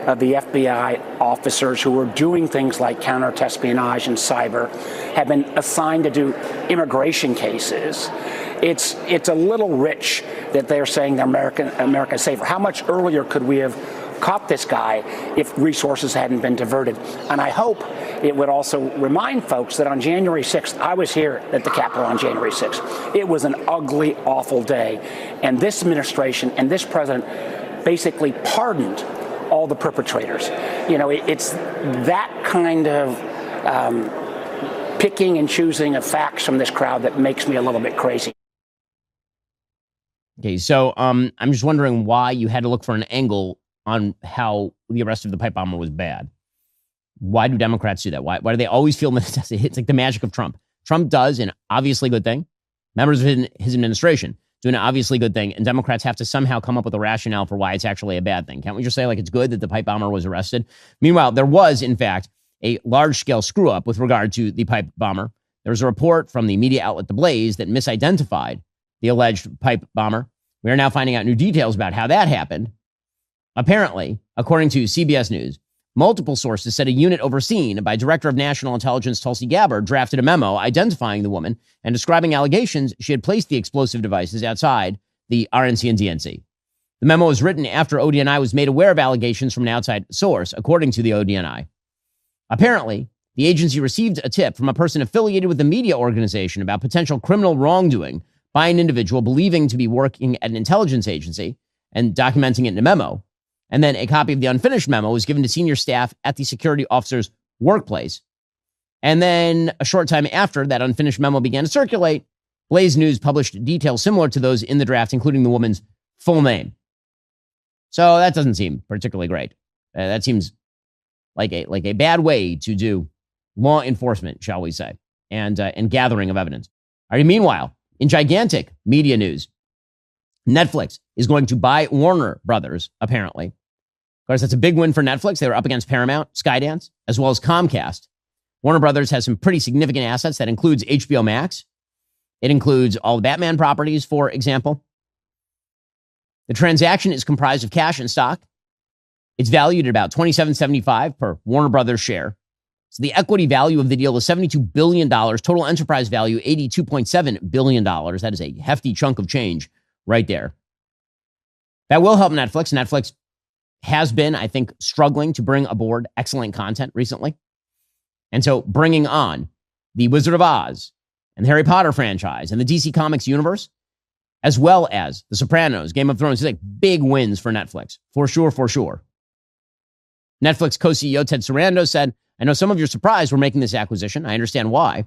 of the FBI officers who were doing things like counter-espionage and cyber have been assigned to do immigration cases. It's a little rich that they're saying America's safer. How much earlier could we have caught this guy if resources hadn't been diverted? And I hope it would also remind folks that on January 6th, I was here at the Capitol on January 6th. It was an ugly, awful day. And this administration and this president basically pardoned all the perpetrators. You know, it's that kind of picking and choosing of facts from this crowd that makes me a little bit crazy. Okay, so I'm just wondering why you had to look for an angle on how the arrest of the pipe bomber was bad. Why do Democrats do that? Why do they always feel necessity? It's like the magic of Trump. Trump does an obviously good thing. Members of his administration do an obviously good thing. And Democrats have to somehow come up with a rationale for why it's actually a bad thing. Can't we just say, like, it's good that the pipe bomber was arrested? Meanwhile, there was, in fact, a large-scale screw-up with regard to the pipe bomber. There was a report from the media outlet The Blaze that misidentified the alleged pipe bomber We are now finding out new details about how that happened. Apparently, according to CBS News, multiple sources said a unit overseen by Director of National Intelligence Tulsi Gabbard drafted a memo identifying the woman and describing allegations she had placed the explosive devices outside the RNC and DNC. The memo was written after ODNI was made aware of allegations from an outside source, according to the ODNI. Apparently, the agency received a tip from a person affiliated with the media organization about potential criminal wrongdoing by an individual believing to be working at an intelligence agency and documenting it in a memo. And then a copy of the unfinished memo was given to senior staff at the security officer's workplace. And then a short time after that unfinished memo began to circulate, Blaze News published details similar to those in the draft, including the woman's full name. So that doesn't seem particularly great. That seems like a bad way to do law enforcement, shall we say, and gathering of evidence. All right, meanwhile, in gigantic media news, Netflix is going to buy Warner Brothers, apparently. Of course, that's a big win for Netflix. They were up against Paramount, Skydance, as well as Comcast. Warner Brothers has some pretty significant assets. That includes HBO Max. It includes all the Batman properties, for example. The transaction is comprised of cash and stock. It's valued at about $27.75 per Warner Brothers share. So the equity value of the deal is $72 billion. Total enterprise value, $82.7 billion. That is a hefty chunk of change right there. That will help Netflix. Netflix has been, I think, struggling to bring aboard excellent content recently. And so bringing on the Wizard of Oz and the Harry Potter franchise and the DC Comics universe, as well as The Sopranos, Game of Thrones, these like big wins for Netflix. For sure, for sure. Netflix co-CEO Ted Sarandos said, I know some of you are surprised we're making this acquisition. I understand why.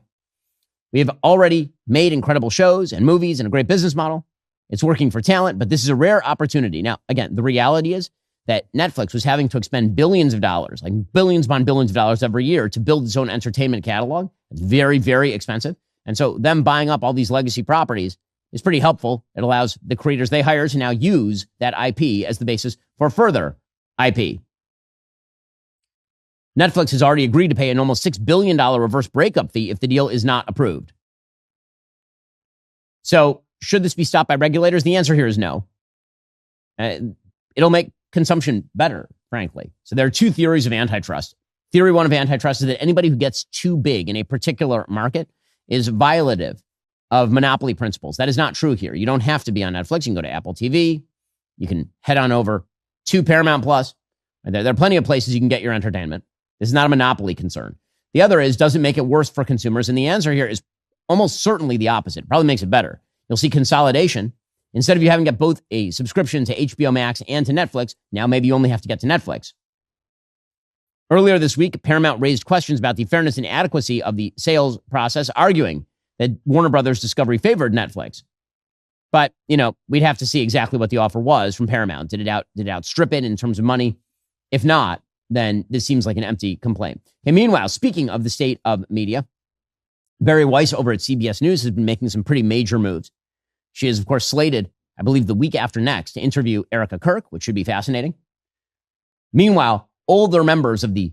We have already made incredible shows and movies and a great business model. It's working for talent, but this is a rare opportunity. Now, again, the reality is that Netflix was having to expend billions of dollars, like billions upon billions of dollars every year to build its own entertainment catalog. It's very, very expensive. And so them buying up all these legacy properties is pretty helpful. It allows the creators they hire to now use that IP as the basis for further IP. Netflix has already agreed to pay an almost $6 billion reverse breakup fee if the deal is not approved. So should this be stopped by regulators? The answer here is no. It'll make consumption better, frankly. So there are two theories of antitrust. Theory one of antitrust is that anybody who gets too big in a particular market is violative of monopoly principles. That is not true here. You don't have to be on Netflix. You can go to Apple TV. You can head on over to Paramount Plus. There are plenty of places you can get your entertainment. This is not a monopoly concern. The other is, does it make it worse for consumers? And the answer here is almost certainly the opposite. It probably makes it better. You'll see consolidation. Instead of you having to get both a subscription to HBO Max and to Netflix, now maybe you only have to get to Netflix. Earlier this week, Paramount raised questions about the fairness and adequacy of the sales process, arguing that Warner Brothers Discovery favored Netflix. But, we'd have to see exactly what the offer was from Paramount. Did it outstrip it in terms of money? If not, then this seems like an empty complaint. And meanwhile, speaking of the state of media, Bari Weiss over at CBS News has been making some pretty major moves. She is, of course, slated, I believe, the week after next to interview Erica Kirk, which should be fascinating. Meanwhile, older members of the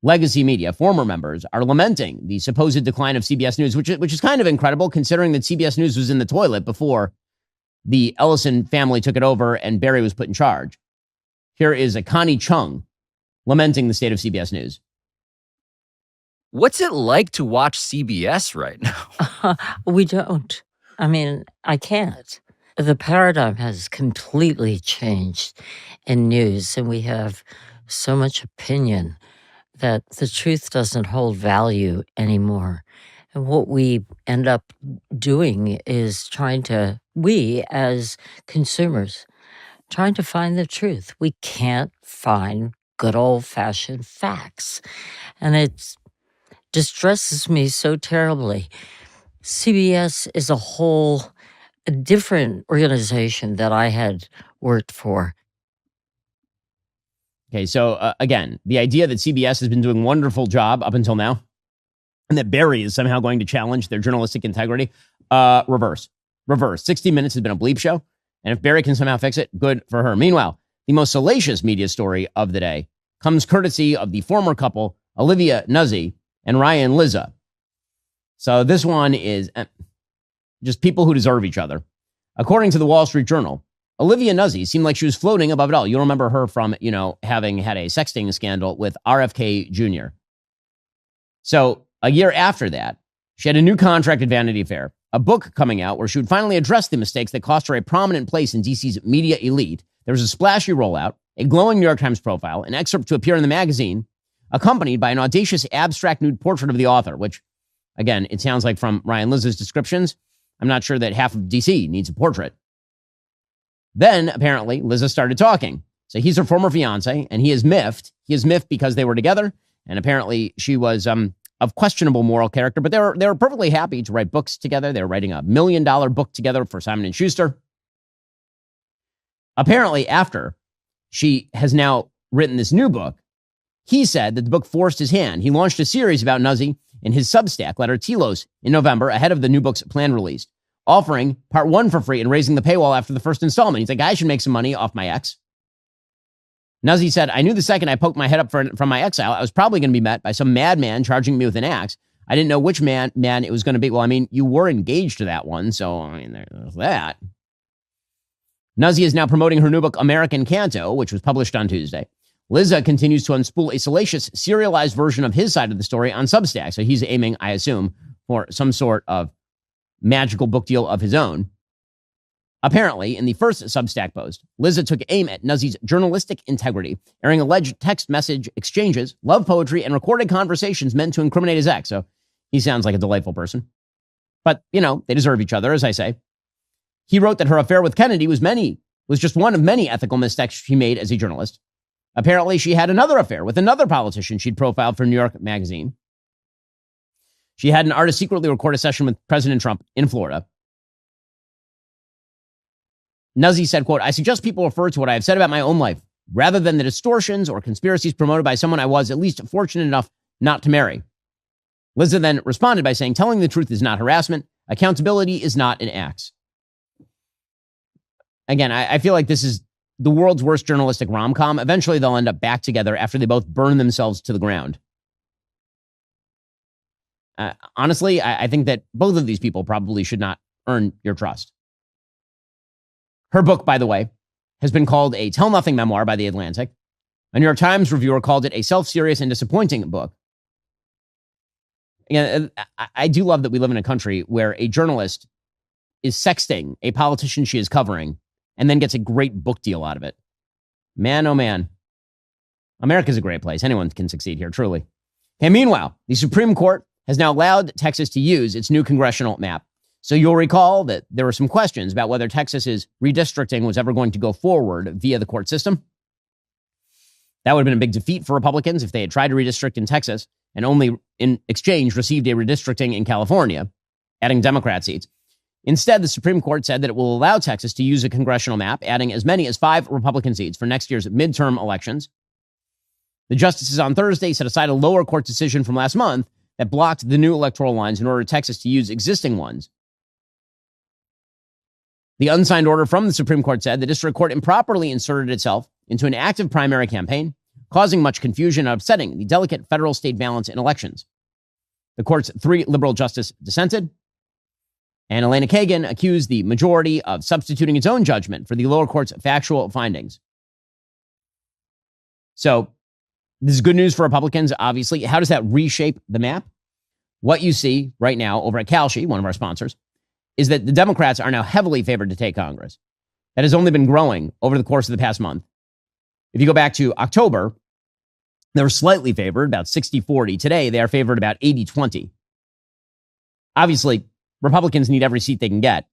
legacy media, former members, are lamenting the supposed decline of CBS News, which is kind of incredible considering that CBS News was in the toilet before the Ellison family took it over and Barry was put in charge. Here is a Connie Chung lamenting the state of CBS News. What's it like to watch CBS right now? We don't. I mean, I can't. The paradigm has completely changed in news, and we have so much opinion that the truth doesn't hold value anymore. And what we end up doing is we as consumers, trying to find the truth. We can't find good old-fashioned facts. And it distresses me so terribly. CBS is a different organization that I had worked for. Okay, so again, the idea that CBS has been doing a wonderful job up until now, and that Barry is somehow going to challenge their journalistic integrity, reverse. 60 Minutes has been a bleep show, and if Barry can somehow fix it, good for her. Meanwhile, the most salacious media story of the day comes courtesy of the former couple, Olivia Nuzzi and Ryan Lizza. So this one is just people who deserve each other. According to the Wall Street Journal, Olivia Nuzzi seemed like she was floating above it all. You'll remember her from, having had a sexting scandal with RFK Jr. So a year after that, she had a new contract at Vanity Fair, a book coming out where she would finally address the mistakes that cost her a prominent place in DC's media elite. There was a splashy rollout, a glowing New York Times profile, an excerpt to appear in the magazine, accompanied by an audacious abstract nude portrait of the author, which, again, it sounds like from Ryan Liz's descriptions, I'm not sure that half of DC needs a portrait. Then, apparently, Liza started talking. So he's her former fiance, and he is miffed. He is miffed because they were together, and apparently she was of questionable moral character, but they were perfectly happy to write books together. They were writing $1 million book together for Simon & Schuster. Apparently, after she has now written this new book, he said that the book forced his hand. He launched a series about Nuzzi in his Substack, letter Telos, in November, ahead of the new book's planned release, offering part 1 for free and raising the paywall after the first installment. He's like, I should make some money off my ex. Nuzzi said, I knew the second I poked my head up from my exile, I was probably going to be met by some madman charging me with an axe. I didn't know which man it was going to be. Well, I mean, you were engaged to that one, so I mean, there's that. Nuzzi is now promoting her new book, American Canto, which was published on Tuesday. Liza continues to unspool a salacious, serialized version of his side of the story on Substack. So he's aiming, I assume, for some sort of magical book deal of his own. Apparently, in the first Substack post, Liza took aim at Nuzzi's journalistic integrity, airing alleged text message exchanges, love poetry, and recorded conversations meant to incriminate his ex. So he sounds like a delightful person. But, they deserve each other, as I say. He wrote that her affair with Kennedy was just one of many ethical mistakes she made as a journalist. Apparently, she had another affair with another politician she'd profiled for New York Magazine. She had an artist secretly record a session with President Trump in Florida. Nuzzi said, quote, I suggest people refer to what I have said about my own life, rather than the distortions or conspiracies promoted by someone I was at least fortunate enough not to marry. Liza then responded by saying, telling the truth is not harassment. Accountability is not an axe. Again, I feel like this is the world's worst journalistic rom-com. Eventually, they'll end up back together after they both burn themselves to the ground. Honestly, I think that both of these people probably should not earn your trust. Her book, by the way, has been called a tell-nothing memoir by The Atlantic. A New York Times reviewer called it a self-serious and disappointing book. Again, I do love that we live in a country where a journalist is sexting a politician she is covering and then gets a great book deal out of it. Man, oh man. America's a great place. Anyone can succeed here, truly. And meanwhile, the Supreme Court has now allowed Texas to use its new congressional map. So you'll recall that there were some questions about whether Texas's redistricting was ever going to go forward via the court system. That would have been a big defeat for Republicans if they had tried to redistrict in Texas and only in exchange received a redistricting in California, adding Democrat seats. Instead, the Supreme Court said that it will allow Texas to use a congressional map, adding as many as 5 Republican seats for next year's midterm elections. The justices on Thursday set aside a lower court decision from last month that blocked the new electoral lines in order for Texas to use existing ones. The unsigned order from the Supreme Court said the district court improperly inserted itself into an active primary campaign, causing much confusion and upsetting the delicate federal-state balance in elections. The court's 3 liberal justices dissented, and Elena Kagan accused the majority of substituting its own judgment for the lower court's factual findings. So this is good news for Republicans, obviously. How does that reshape the map? What you see right now over at Kalshi, one of our sponsors, is that the Democrats are now heavily favored to take Congress. That has only been growing over the course of the past month. If you go back to October, they were slightly favored, about 60-40. Today, they are favored about 80-20. Obviously, Republicans need every seat they can get,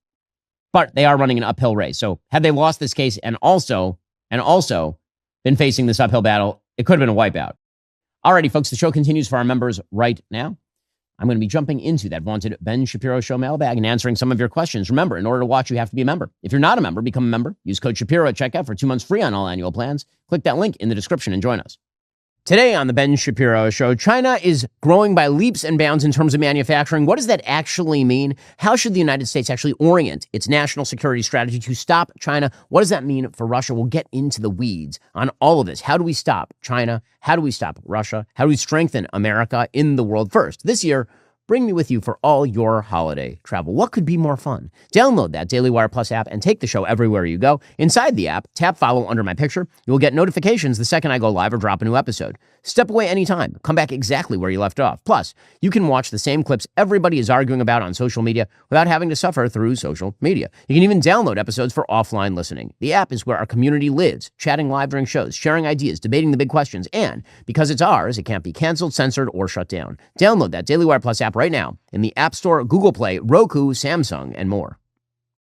but they are running an uphill race. So had they lost this case and also been facing this uphill battle, it could have been a wipeout. Alrighty, folks, the show continues for our members right now. I'm going to be jumping into that vaunted Ben Shapiro Show mailbag and answering some of your questions. Remember, in order to watch, you have to be a member. If you're not a member, become a member. Use code Shapiro at checkout for 2 months free on all annual plans. Click that link in the description and join us. Today on the Ben Shapiro Show, China is growing by leaps and bounds in terms of manufacturing. What does that actually mean? How should the United States actually orient its national security strategy to stop China? What does that mean for Russia? We'll get into the weeds on all of this. How do we stop China? How do we stop Russia? How do we strengthen America in the world first? This year, Bring me with you for all your holiday travel. What could be more fun? Download that Daily Wire Plus app and take the show everywhere you go. Inside the app, tap follow under my picture. You will get notifications the second I go live or drop a new episode. Step away anytime. Come back exactly where you left off. Plus, you can watch the same clips everybody is arguing about on social media without having to suffer through social media. You can even download episodes for offline listening. The app is where our community lives, chatting live during shows, sharing ideas, debating the big questions, and because it's ours, it can't be canceled, censored, or shut down. Download that Daily Wire Plus app right now in the App Store, Google Play, Roku, Samsung, and more.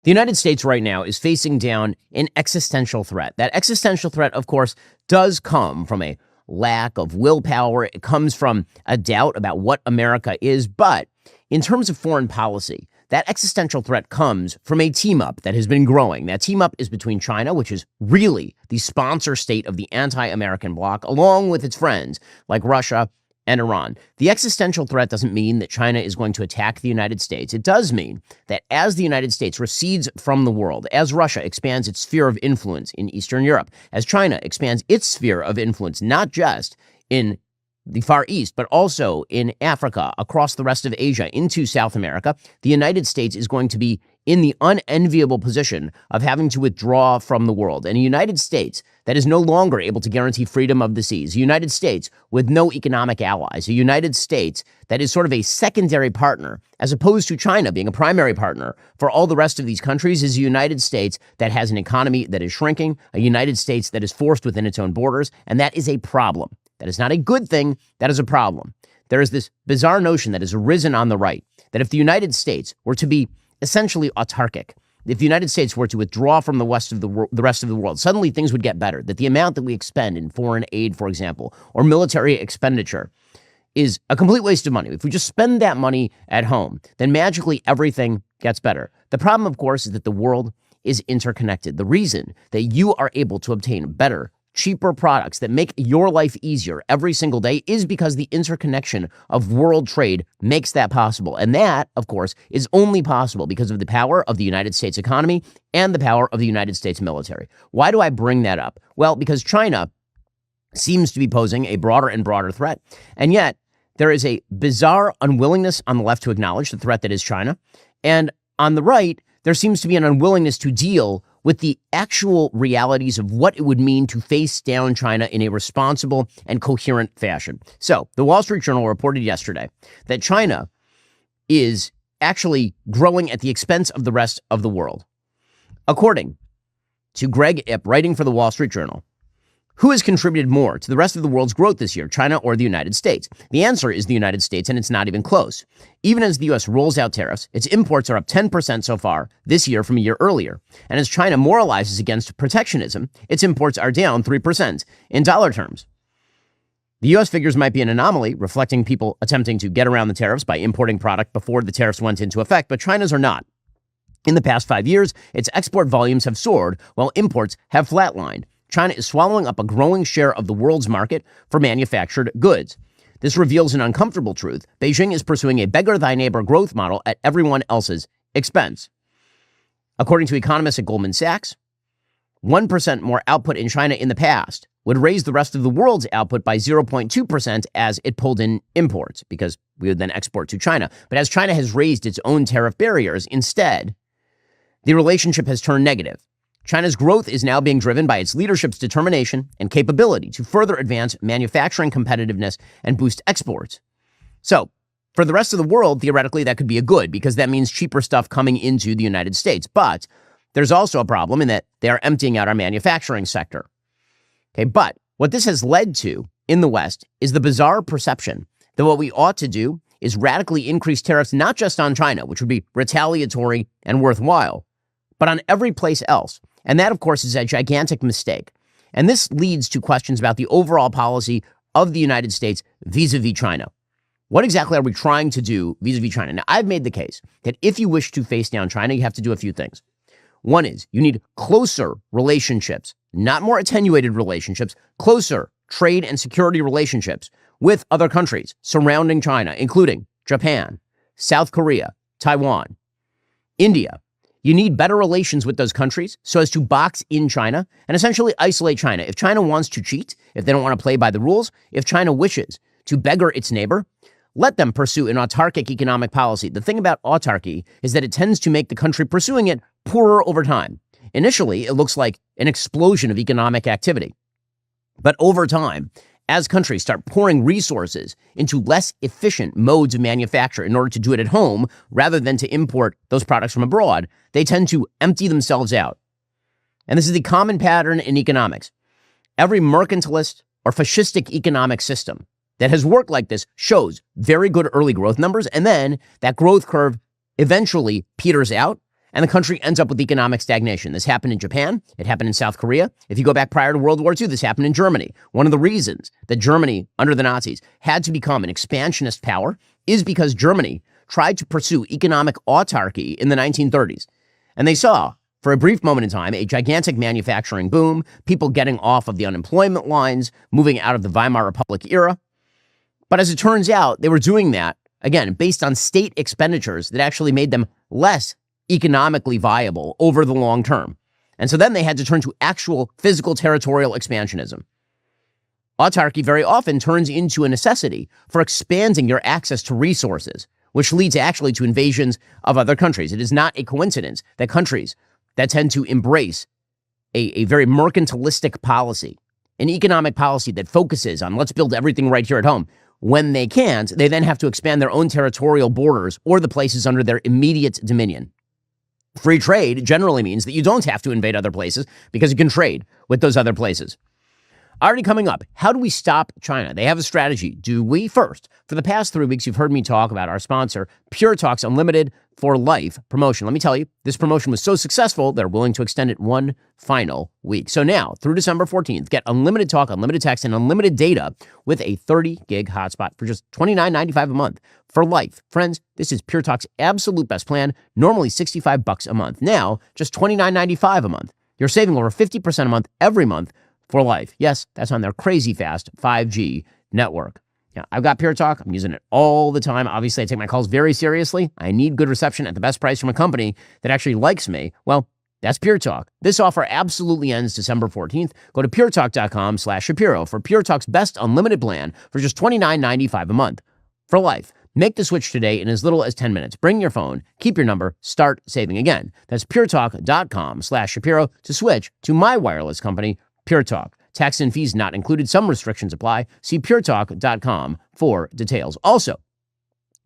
The United States right now is facing down an existential threat. That existential threat, of course, does come from a lack of willpower. It comes from a doubt about what America is. But in terms of foreign policy, that existential threat comes from a team-up that has been growing. That team-up is between China, which is really the sponsor state of the anti-American bloc, along with its friends like Russia and Iran. The existential threat doesn't mean that China is going to attack the United States. It does mean that as the United States recedes from the world, as Russia expands its sphere of influence in Eastern Europe, as China expands its sphere of influence, not just in the Far East, but also in Africa, across the rest of Asia, into South America, the United States is going to be in the unenviable position of having to withdraw from the world. And a United States that is no longer able to guarantee freedom of the seas, a United States with no economic allies, a United States that is sort of a secondary partner, as opposed to China being a primary partner for all the rest of these countries, is a United States that has an economy that is shrinking, a United States that is forced within its own borders, and that is a problem. That is not a good thing. That is a problem. There is this bizarre notion that has arisen on the right that if the United States were to be essentially autarkic, if the United States were to withdraw from the rest of the world, suddenly things would get better. That the amount that we expend in foreign aid, for example, or military expenditure is a complete waste of money. If we just spend that money at home, then magically everything gets better. The problem, of course, is that the world is interconnected. The reason that you are able to obtain better, cheaper products that make your life easier every single day is because the interconnection of world trade makes that possible. And that, of course, is only possible because of the power of the United States economy and the power of the United States military. Why do I bring that up? Well, because China seems to be posing a broader and broader threat. And yet there is a bizarre unwillingness on the left to acknowledge the threat that is China. And on the right, there seems to be an unwillingness to deal with the actual realities of what it would mean to face down China in a responsible and coherent fashion. So, the Wall Street Journal reported yesterday that China is actually growing at the expense of the rest of the world. According to Greg Ip, writing for the Wall Street Journal, who has contributed more to the rest of the world's growth this year, China or the United States? The answer is the United States, and it's not even close. Even as the U.S. rolls out tariffs, its imports are up 10% so far this year from a year earlier. And as China moralizes against protectionism, its imports are down 3% in dollar terms. The U.S. figures might be an anomaly, reflecting people attempting to get around the tariffs by importing product before the tariffs went into effect, but China's are not. In the past 5 years, its export volumes have soared, while imports have flatlined. China is swallowing up a growing share of the world's market for manufactured goods. This reveals an uncomfortable truth. Beijing is pursuing a beggar-thy-neighbor growth model at everyone else's expense. According to economists at Goldman Sachs, 1% more output in China in the past would raise the rest of the world's output by 0.2% as it pulled in imports, because we would then export to China. But as China has raised its own tariff barriers, instead, the relationship has turned negative. China's growth is now being driven by its leadership's determination and capability to further advance manufacturing competitiveness and boost exports. So, for the rest of the world, theoretically, that could be a good, because that means cheaper stuff coming into the United States. But there's also a problem in that they are emptying out our manufacturing sector. Okay, but what this has led to in the West is the bizarre perception that what we ought to do is radically increase tariffs, not just on China, which would be retaliatory and worthwhile, but on every place else. And that, of course, is a gigantic mistake. And this leads to questions about the overall policy of the United States vis-a-vis China. What exactly are we trying to do vis-a-vis China? Now, I've made the case that if you wish to face down China, you have to do a few things. One is you need closer relationships, not more attenuated relationships, closer trade and security relationships with other countries surrounding China, including Japan, South Korea, Taiwan, India. You need better relations with those countries so as to box in China and essentially isolate China. If China wants to cheat, if they don't want to play by the rules, if China wishes to beggar its neighbor, let them pursue an autarkic economic policy. The thing about autarky is that it tends to make the country pursuing it poorer over time. Initially, it looks like an explosion of economic activity. But over time, as countries start pouring resources into less efficient modes of manufacture in order to do it at home rather than to import those products from abroad, they tend to empty themselves out. And this is the common pattern in economics. Every mercantilist or fascistic economic system that has worked like this shows very good early growth numbers, and then that growth curve eventually peters out, and the country ends up with economic stagnation. This happened in Japan. It happened in South Korea. If you go back prior to World War II, this happened in Germany. One of the reasons that Germany, under the Nazis, had to become an expansionist power is because Germany tried to pursue economic autarky in the 1930s. And they saw, for a brief moment in time, a gigantic manufacturing boom, people getting off of the unemployment lines, moving out of the Weimar Republic era. But as it turns out, they were doing that, again, based on state expenditures that actually made them less economically viable over the long term. And so then they had to turn to actual physical territorial expansionism. Autarky very often turns into a necessity for expanding your access to resources, which leads actually to invasions of other countries. It is not a coincidence that countries that tend to embrace a very mercantilistic policy, an economic policy that focuses on let's build everything right here at home. When they can't, they then have to expand their own territorial borders or the places under their immediate dominion. Free trade generally means that you don't have to invade other places because you can trade with those other places. Already coming up, how do we stop China? They have a strategy. Do we? First, for the past 3 weeks, you've heard me talk about our sponsor, Pure Talk's Unlimited for Life promotion. Let me tell you, this promotion was so successful, they're willing to extend it one final week. So now, through December 14th, get unlimited talk, unlimited text, and unlimited data with a 30-gig hotspot for just $29.95 a month for life. Friends, this is Pure Talk's absolute best plan, normally $65 a month. Now, just $29.95 a month. You're saving over 50% a month every month for life. Yes, that's on their crazy fast 5G network. Now, I've got Pure Talk. I'm using it all the time. Obviously, I take my calls very seriously. I need good reception at the best price from a company that actually likes me. Well, that's Pure Talk. This offer absolutely ends December 14th. Go to puretalk.com/Shapiro for Pure Talk's best unlimited plan for just $29.95 a month for life. Make the switch today in as little as 10 minutes. Bring your phone, keep your number, start saving again. That's puretalk.com/Shapiro to switch to my wireless company, Pure Talk. Tax and fees not included. Some restrictions apply. See puretalk.com for details. Also,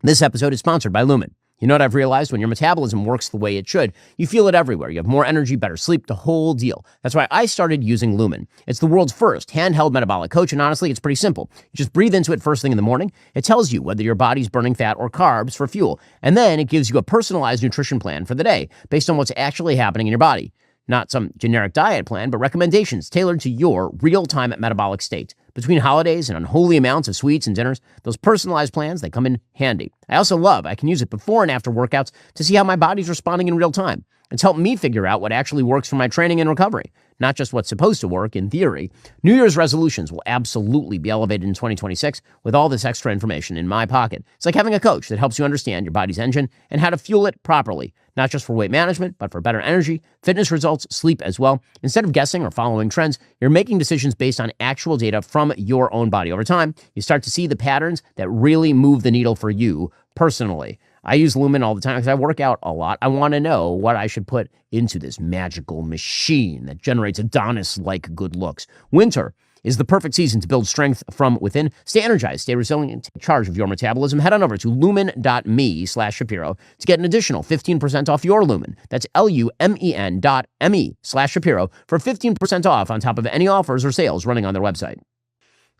this episode is sponsored by Lumen. You know what I've realized? When your metabolism works the way it should, you feel it everywhere. You have more energy, better sleep, the whole deal. That's why I started using Lumen. It's the world's first handheld metabolic coach, and honestly, it's pretty simple. You just breathe into it first thing in the morning. It tells you whether your body's burning fat or carbs for fuel, and then it gives you a personalized nutrition plan for the day based on what's actually happening in your body. Not some generic diet plan, but recommendations tailored to your real-time metabolic state. Between holidays and unholy amounts of sweets and dinners, those personalized plans, they come in handy. I also love I can use it before and after workouts to see how my body's responding in real time. It's helped me figure out what actually works for my training and recovery, not just what's supposed to work in theory. New Year's resolutions will absolutely be elevated in 2026 with all this extra information in my pocket. It's like having a coach that helps you understand your body's engine and how to fuel it properly, not just for weight management, but for better energy, fitness results, sleep as well. Instead of guessing or following trends, you're making decisions based on actual data from your own body. Over time, you start to see the patterns that really move the needle for you personally. I use Lumen all the time because I work out a lot. I want to know what I should put into this magical machine that generates Adonis-like good looks. Winter is the perfect season to build strength from within. Stay energized, stay resilient, take charge of your metabolism. Head on over to lumen.me/Shapiro to get an additional 15% off your Lumen. That's lumen.me/Shapiro for 15% off on top of any offers or sales running on their website.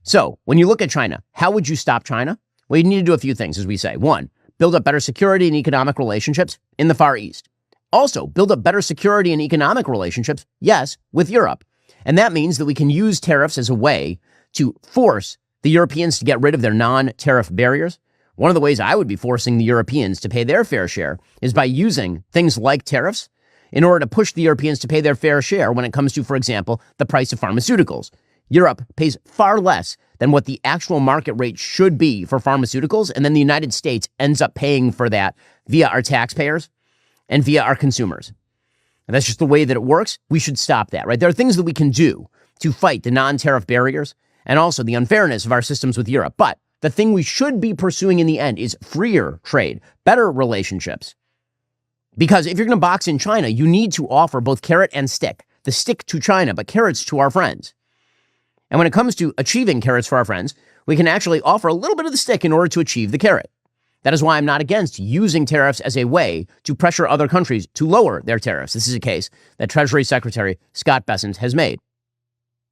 So when you look at China, how would you stop China? Well, you need to do a few things, as we say. One, build up better security and economic relationships in the Far East. Also, build up better security and economic relationships, yes, with Europe. And that means that we can use tariffs as a way to force the Europeans to get rid of their non-tariff barriers. One of the ways I would be forcing the Europeans to pay their fair share is by using things like tariffs in order to push the Europeans to pay their fair share when it comes to, for example, the price of pharmaceuticals. Europe pays far less than what the actual market rate should be for pharmaceuticals, and then the United States ends up paying for that via our taxpayers and via our consumers. And that's just the way that it works. We should stop that, right? There are things that we can do to fight the non-tariff barriers and also the unfairness of our systems with Europe. But the thing we should be pursuing in the end is freer trade, better relationships. Because if you're going to box in China, you need to offer both carrot and stick. The stick to China, but carrots to our friends. And when it comes to achieving carrots for our friends, we can actually offer a little bit of the stick in order to achieve the carrot. That is why I'm not against using tariffs as a way to pressure other countries to lower their tariffs. This is a case that Treasury Secretary Scott Bessent has made.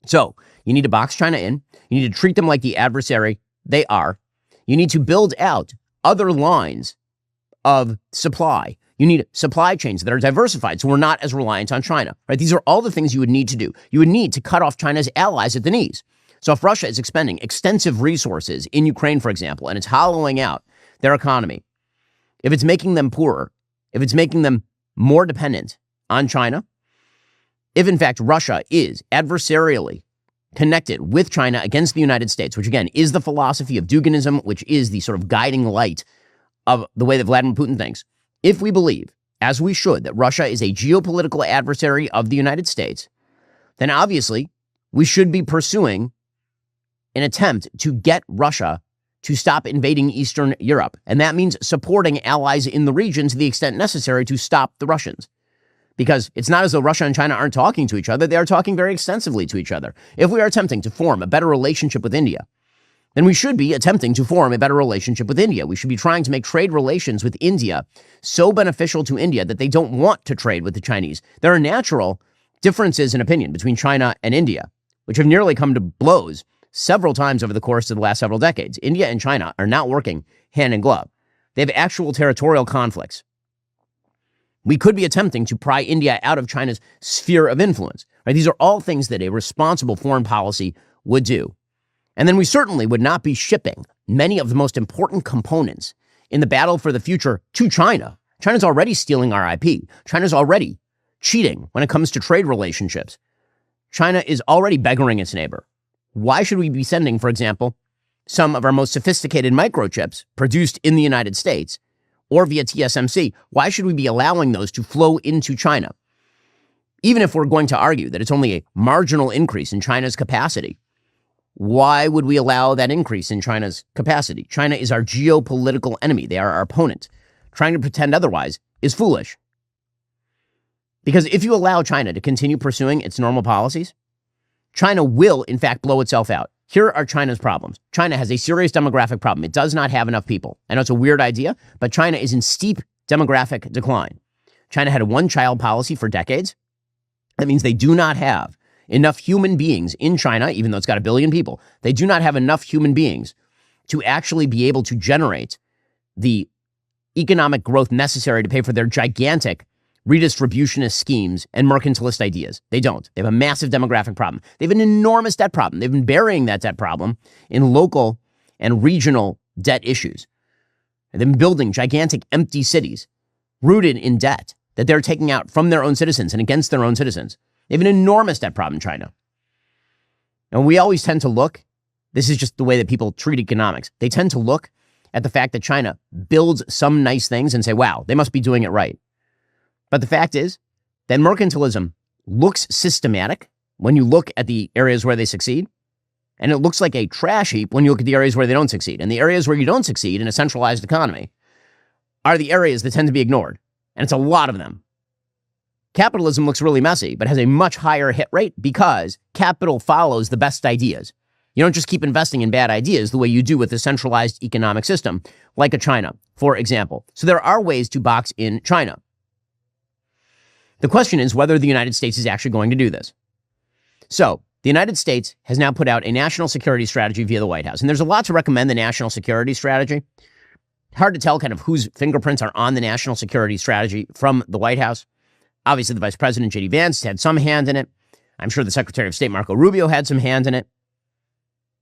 So you need to box China in. You need to treat them like the adversary they are. You need to build out other lines of supply. You need supply chains that are diversified so we're not as reliant on China, right? These are all the things you would need to do. You would need to cut off China's allies at the knees. So if Russia is expending extensive resources in Ukraine, for example, and it's hollowing out their economy, if it's making them poorer, if it's making them more dependent on China, if in fact Russia is adversarially connected with China against the United States, which again is the philosophy of Duginism, which is the sort of guiding light of the way that Vladimir Putin thinks, if we believe, as we should, that Russia is a geopolitical adversary of the United States, then obviously we should be pursuing an attempt to get Russia to stop invading Eastern Europe. And that means supporting allies in the region to the extent necessary to stop the Russians. Because it's not as though Russia and China aren't talking to each other. They are talking very extensively to each other. If we are attempting to form a better relationship with India, then we should be attempting to form a better relationship with India. We should be trying to make trade relations with India so beneficial to India that they don't want to trade with the Chinese. There are natural differences in opinion between China and India, which have nearly come to blows several times over the course of the last several decades. India and China are not working hand in glove. They have actual territorial conflicts. We could be attempting to pry India out of China's sphere of influence. Right? These are all things that a responsible foreign policy would do. And then we certainly would not be shipping many of the most important components in the battle for the future to China. China's already stealing our IP. China's already cheating when it comes to trade relationships. China is already beggaring its neighbor. Why should we be sending, for example, some of our most sophisticated microchips produced in the United States or via TSMC? Why should we be allowing those to flow into China? Even if we're going to argue that it's only a marginal increase in China's capacity, why would we allow that increase in China's capacity? China is our geopolitical enemy. They are our opponent. Trying to pretend otherwise is foolish. Because if you allow China to continue pursuing its normal policies, China will, in fact, blow itself out. Here are China's problems. China has a serious demographic problem. It does not have enough people. I know it's a weird idea, but China is in steep demographic decline. China had a one-child policy for decades. That means they do not have enough human beings in China, even though it's got 1 billion people. They do not have enough human beings to actually be able to generate the economic growth necessary to pay for their gigantic redistributionist schemes and mercantilist ideas. They don't. They have a massive demographic problem. They have an enormous debt problem. They've been burying that debt problem in local and regional debt issues. They've been building gigantic empty cities rooted in debt that they're taking out from their own citizens and against their own citizens. They have an enormous debt problem in China. And we always tend to look, this is just the way that people treat economics. They tend to look at the fact that China builds some nice things and say, wow, they must be doing it right. But the fact is that mercantilism looks systematic when you look at the areas where they succeed, and it looks like a trash heap when you look at the areas where they don't succeed. And the areas where you don't succeed in a centralized economy are the areas that tend to be ignored. And it's a lot of them. Capitalism looks really messy, but has a much higher hit rate because capital follows the best ideas. You don't just keep investing in bad ideas the way you do with a centralized economic system, like a China, for example. So there are ways to box in China. The question is whether the United States is actually going to do this. So the United States has now put out a national security strategy via the White House. And there's a lot to recommend the national security strategy. Hard to tell kind of whose fingerprints are on the national security strategy from the White House. Obviously, the Vice President, J.D. Vance, had some hand in it. I'm sure the Secretary of State, Marco Rubio, had some hand in it.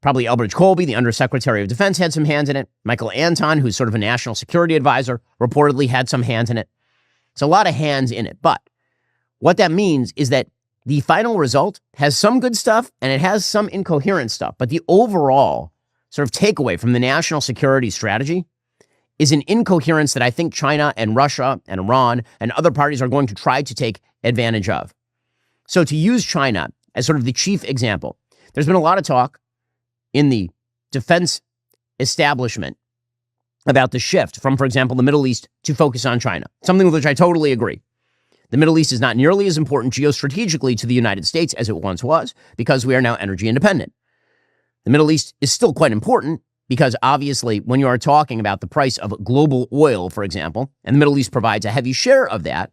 Probably Elbridge Colby, the Undersecretary of Defense, had some hand in it. Michael Anton, who's sort of a national security advisor, reportedly had some hand in it. It's a lot of hands in it. But what that means is that the final result has some good stuff and it has some incoherent stuff. But the overall sort of takeaway from the national security strategy is an incoherence that I think China and Russia and Iran and other parties are going to try to take advantage of. So to use China as sort of the chief example, there's been a lot of talk in the defense establishment about the shift from, for example, the Middle East to focus on China, something with which I totally agree. The Middle East is not nearly as important geostrategically to the United States as it once was because we are now energy independent. The Middle East is still quite important because obviously when you are talking about the price of global oil, for example, and the Middle East provides a heavy share of that,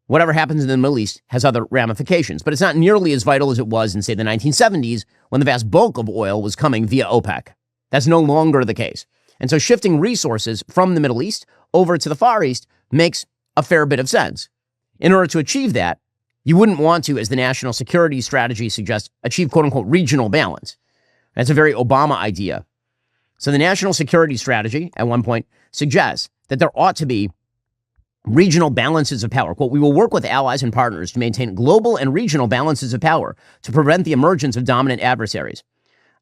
whatever happens in the Middle East has other ramifications. But it's not nearly as vital as it was in, say, the 1970s when the vast bulk of oil was coming via OPEC. That's no longer the case. And so shifting resources from the Middle East over to the Far East makes a fair bit of sense. In order to achieve that, you wouldn't want to, as the national security strategy suggests, achieve quote-unquote regional balance. That's a very Obama idea. So the national security strategy, at one point, suggests that there ought to be regional balances of power. Quote, we will work with allies and partners to maintain global and regional balances of power to prevent the emergence of dominant adversaries.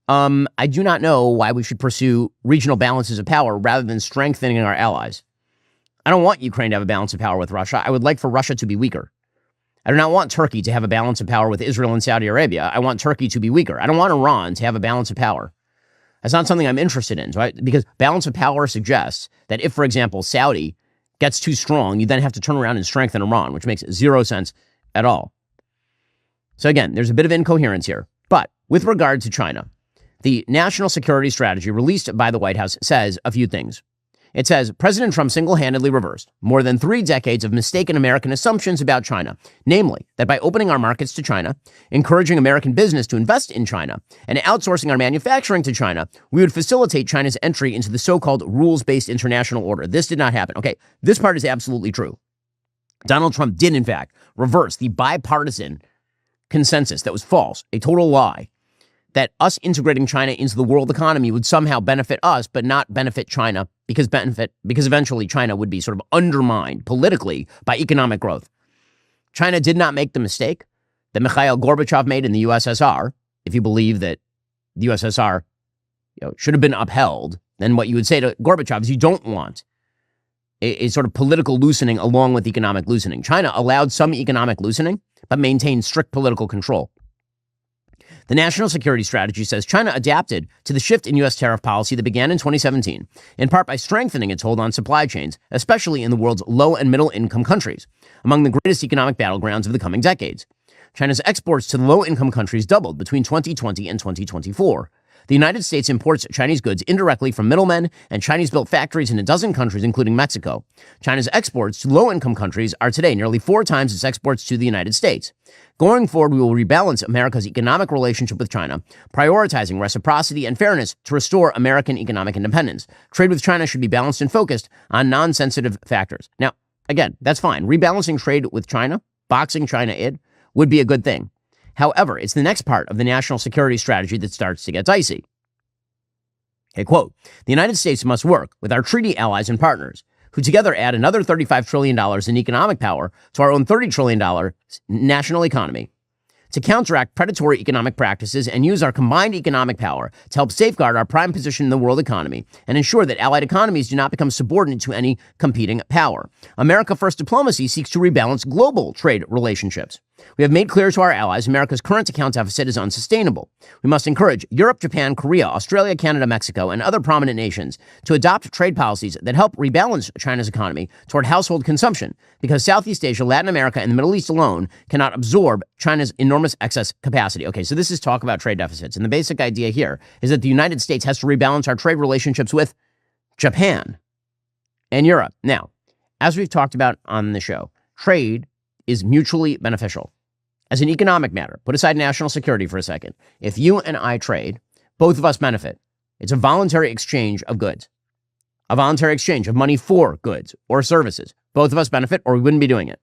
I do not know why we should pursue regional balances of power rather than strengthening our allies. I don't want Ukraine to have a balance of power with Russia. I would like for Russia to be weaker. I do not want Turkey to have a balance of power with Israel and Saudi Arabia. I want Turkey to be weaker. I don't want Iran to have a balance of power. That's not something I'm interested in, right? Because balance of power suggests that if, for example, Saudi gets too strong, you then have to turn around and strengthen Iran, which makes zero sense at all. So again, there's a bit of incoherence here. But with regard to China, the national security strategy released by the White House says a few things. It says, President Trump single-handedly reversed more than 3 decades of mistaken American assumptions about China, namely that by opening our markets to China, encouraging American business to invest in China, and outsourcing our manufacturing to China, we would facilitate China's entry into the so-called rules-based international order. This did not happen. Okay, this part is absolutely true. Donald Trump did, in fact, reverse the bipartisan consensus that was false, a total lie, that us integrating China into the world economy would somehow benefit us, but not benefit China because eventually China would be sort of undermined politically by economic growth. China did not make the mistake that Mikhail Gorbachev made in the USSR. If you believe that the USSR should have been upheld, then what you would say to Gorbachev is you don't want a sort of political loosening along with economic loosening. China allowed some economic loosening, but maintained strict political control. The national security strategy says China adapted to the shift in U.S. tariff policy that began in 2017, in part by strengthening its hold on supply chains, especially in the world's low and middle income countries, among the greatest economic battlegrounds of the coming decades. China's exports to the low income countries doubled between 2020 and 2024. The United States imports Chinese goods indirectly from middlemen and Chinese-built factories in a dozen countries, including Mexico. China's exports to low-income countries are today nearly 4 times its exports to the United States. Going forward, we will rebalance America's economic relationship with China, prioritizing reciprocity and fairness to restore American economic independence. Trade with China should be balanced and focused on non-sensitive factors. Now, again, that's fine. Rebalancing trade with China, boxing China in, would be a good thing. However, it's the next part of the national security strategy that starts to get dicey. Okay, quote, the United States must work with our treaty allies and partners, who together add another $35 trillion in economic power to our own $30 trillion national economy, to counteract predatory economic practices and use our combined economic power to help safeguard our prime position in the world economy and ensure that allied economies do not become subordinate to any competing power. America First diplomacy seeks to rebalance global trade relationships. We have made clear to our allies America's current account deficit is unsustainable. We must encourage Europe, Japan, Korea, Australia, Canada, Mexico, and other prominent nations to adopt trade policies that help rebalance China's economy toward household consumption, because Southeast Asia, Latin America, and the Middle East alone cannot absorb China's enormous excess capacity. Okay, so this is talk about trade deficits. And the basic idea here is that the United States has to rebalance our trade relationships with Japan and Europe. Now, as we've talked about on the show, trade is mutually beneficial. As an economic matter, put aside national security for a second. If you and I trade, both of us benefit. It's a voluntary exchange of goods, a voluntary exchange of money for goods or services. Both of us benefit, or we wouldn't be doing it.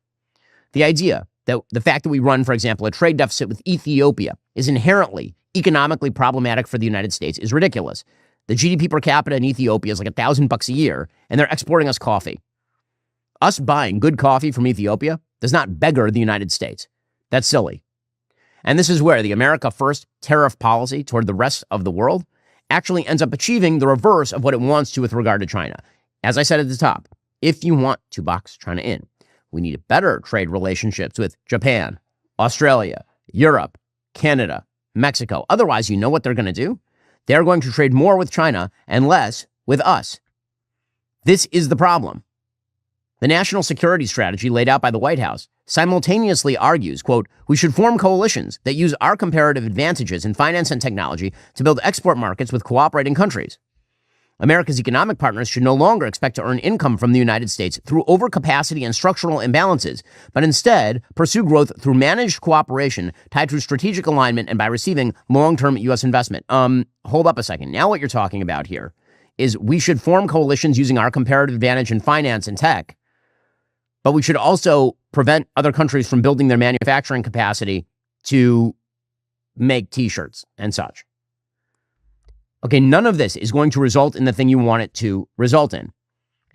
The idea that the fact that we run, for example, a trade deficit with Ethiopia is inherently economically problematic for the United States is ridiculous. The GDP per capita in Ethiopia is like $1,000 a year, and they're exporting us coffee. Us buying good coffee from Ethiopia does not beggar the United States. That's silly. And this is where the America First tariff policy toward the rest of the world actually ends up achieving the reverse of what it wants to with regard to China. As I said at the top, if you want to box China in, we need better trade relationships with Japan, Australia, Europe, Canada, Mexico. Otherwise, you know what they're going to do? They're going to trade more with China and less with us. This is the problem. The national security strategy laid out by the White House simultaneously argues, quote, we should form coalitions that use our comparative advantages in finance and technology to build export markets with cooperating countries. America's economic partners should no longer expect to earn income from the United States through overcapacity and structural imbalances, but instead pursue growth through managed cooperation tied to strategic alignment and by receiving long-term U.S. investment. Hold up a second. Now what you're talking about here is we should form coalitions using our comparative advantage in finance and tech, but we should also prevent other countries from building their manufacturing capacity to make T-shirts and such. Okay, none of this is going to result in the thing you want it to result in.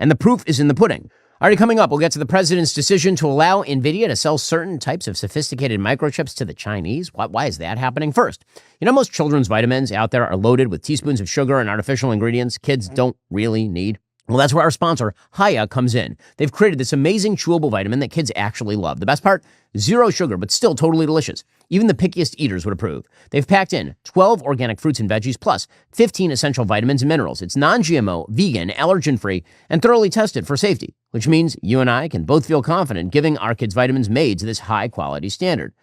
And the proof is in the pudding. Already coming up, we'll get to the president's decision to allow NVIDIA to sell certain types of sophisticated microchips to the Chinese. Why is that happening? First, you know most children's vitamins out there are loaded with teaspoons of sugar and artificial ingredients kids don't really need? Well, that's where our sponsor, Hiya, comes in. They've created this amazing chewable vitamin that kids actually love. The best part? Zero sugar, but still totally delicious. Even the pickiest eaters would approve. They've packed in 12 organic fruits and veggies, plus 15 essential vitamins and minerals. It's non-GMO, vegan, allergen-free, and thoroughly tested for safety, which means you and I can both feel confident giving our kids vitamins made to this high-quality standard.